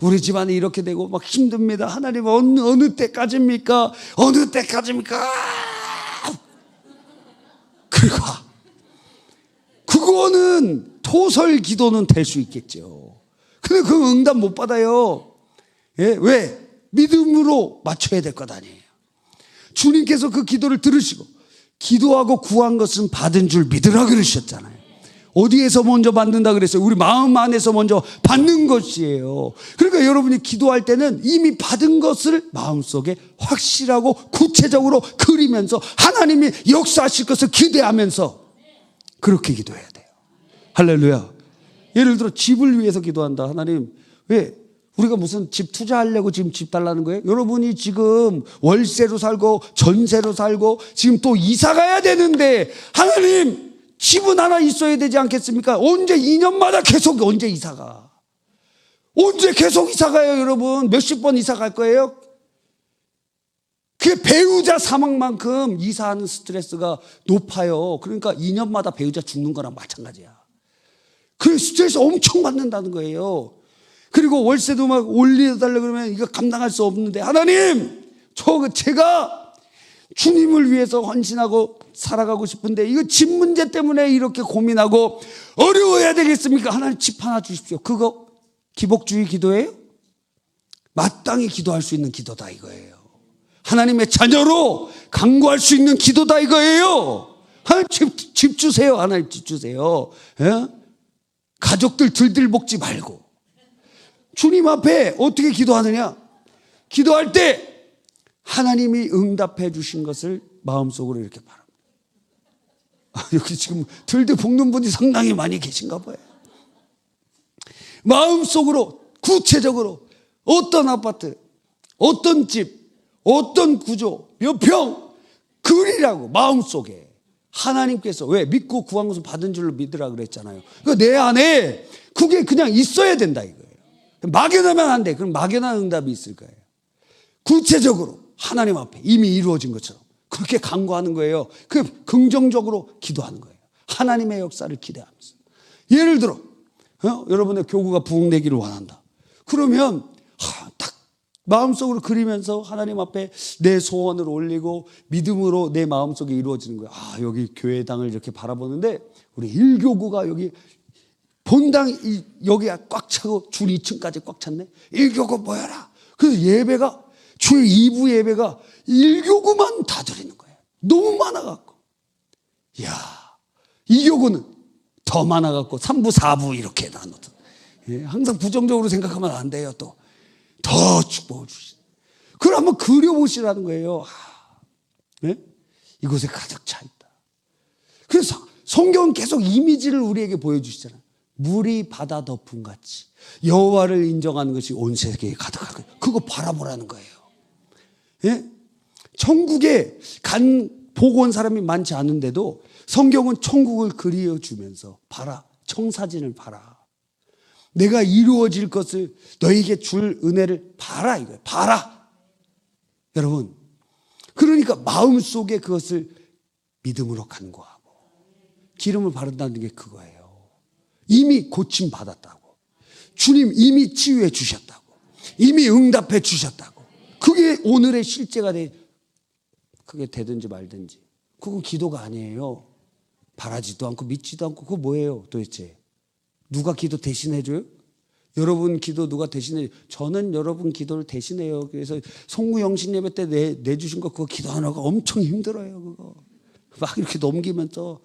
우리 집안이 이렇게 되고 막 힘듭니다. 하나님 어느 때까지입니까? 어느 때까지입니까? 그리고 그거는 토설 기도는 될 수 있겠죠. 근데 그 응답 못 받아요. 예? 왜? 믿음으로 맞춰야 될 것 아니에요. 주님께서 그 기도를 들으시고 기도하고 구한 것은 받은 줄 믿으라 그러셨잖아요. 어디에서 먼저 받는다 그랬어요? 우리 마음 안에서 먼저 받는 것이에요. 그러니까 여러분이 기도할 때는 이미 받은 것을 마음속에 확실하고 구체적으로 그리면서 하나님이 역사하실 것을 기대하면서 그렇게 기도해야 돼요. 할렐루야. 예를 들어 집을 위해서 기도한다. 하나님 왜? 우리가 무슨 집 투자하려고 지금 집 달라는 거예요? 여러분이 지금 월세로 살고 전세로 살고 지금 또 이사 가야 되는데 하나님 집은 하나 있어야 되지 않겠습니까? 언제 2년마다 계속 언제 이사 가? 언제 계속 이사 가요 여러분? 몇십 번 이사 갈 거예요? 그게 배우자 사망만큼 이사하는 스트레스가 높아요. 그러니까 2년마다 배우자 죽는 거랑 마찬가지야. 그 스트레스 엄청 받는다는 거예요. 그리고 월세도 막 올려달라고 그러면 이거 감당할 수 없는데 하나님 제가 주님을 위해서 헌신하고 살아가고 싶은데 이거 집 문제 때문에 이렇게 고민하고 어려워야 되겠습니까? 하나님 집 하나 주십시오. 그거 기복주의 기도예요? 마땅히 기도할 수 있는 기도다 이거예요. 하나님의 자녀로 간구할 수 있는 기도다 이거예요. 하나님 집 주세요. 하나님 집 주세요. 예? 가족들 들들 볶지 말고 주님 앞에 어떻게 기도하느냐? 기도할 때 하나님이 응답해 주신 것을 마음속으로 이렇게 바랍니다. 여기 지금 들들 볶는 분이 상당히 많이 계신가 봐요. 마음속으로 구체적으로 어떤 아파트, 어떤 집, 어떤 구조, 몇 평 그리라고 마음속에 하나님께서 왜 믿고 구한 것을 받은 줄로 믿으라 그랬잖아요. 그러니까 내 안에 그게 그냥 있어야 된다 이거예요. 막연하면 안 돼. 그럼 막연한 응답이 있을 거예요. 구체적으로 하나님 앞에 이미 이루어진 것처럼 그렇게 간구하는 거예요. 그 긍정적으로 기도하는 거예요. 하나님의 역사를 기대하면서. 예를 들어 여러분의 교구가 부흥되기를 원한다. 그러면 딱 마음속으로 그리면서 하나님 앞에 내 소원을 올리고 믿음으로 내 마음속에 이루어지는 거예요. 여기 교회당을 이렇게 바라보는데 우리 1교구가 여기 본당 여기가 꽉 차고 줄 2층까지 꽉 찼네. 1교구 모여라. 그래서 예배가 주의 2부 예배가 1교구만 다 드리는 거예요. 너무 많아갖고. 이야 2교구는 더 많아갖고 3부 4부 이렇게 나눠서 항상 부정적으로 생각하면 안 돼요. 또 더 축복을 주시는. 그걸 한번 그려보시라는 거예요. 네? 이곳에 가득 차 있다. 그래서 성경은 계속 이미지를 우리에게 보여주시잖아요. 물이 바다 덮음 같이 여호와를 인정하는 것이 온 세계에 가득하고 그거 바라보라는 거예요. 예? 천국에 보고 온 사람이 많지 않은데도 성경은 천국을 그려주면서 봐라. 청사진을 봐라. 내가 이루어질 것을 너에게 줄 은혜를 봐라 이거예요. 봐라. 여러분 그러니까 마음속에 그것을 믿음으로 간구하고 기름을 바른다는 게 그거예요. 이미 고침 받았다고. 주님 이미 치유해 주셨다고. 이미 응답해 주셨다고. 그게 오늘의 실제가 그게 되든지 말든지. 그건 기도가 아니에요. 바라지도 않고 믿지도 않고 그거 뭐예요 도대체. 누가 기도 대신해줘요? 여러분 기도 누가 대신해요? 저는 여러분 기도를 대신해요. 그래서 송구영신 예배 때 내주신 거 그거 기도하느라고 엄청 힘들어요. 그거 막 이렇게 넘기면 또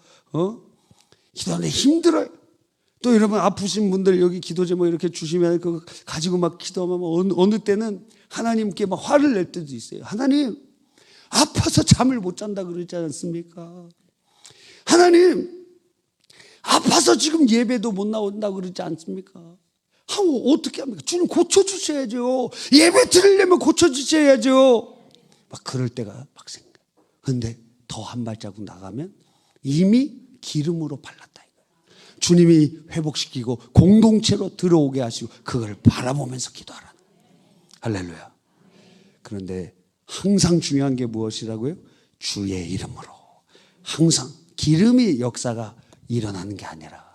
기도하는데 힘들어요. 또 여러분 아프신 분들 여기 기도 제목 이렇게 주시면 그거 가지고 막 기도하면 어느 때는 하나님께 막 화를 낼 때도 있어요. 하나님 아파서 잠을 못 잔다 그러지 않습니까? 하나님 아파서 지금 예배도 못 나온다 그러지 않습니까? 어떻게 합니까? 주님 고쳐주셔야죠. 예배 드리려면 고쳐주셔야죠. 막 그럴 때가 막 생겨요. 그런데 더 한 발자국 나가면 이미 기름으로 발랐다 이거예요. 주님이 회복시키고 공동체로 들어오게 하시고 그걸 바라보면서 기도하라는 거예요. 할렐루야. 그런데 항상 중요한 게 무엇이라고요? 주의 이름으로. 항상 기름이 역사가 일어나는 게 아니라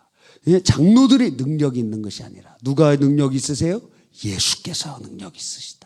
장로들이 능력이 있는 것이 아니라 누가 능력이 있으세요? 예수께서 능력이 있으시다.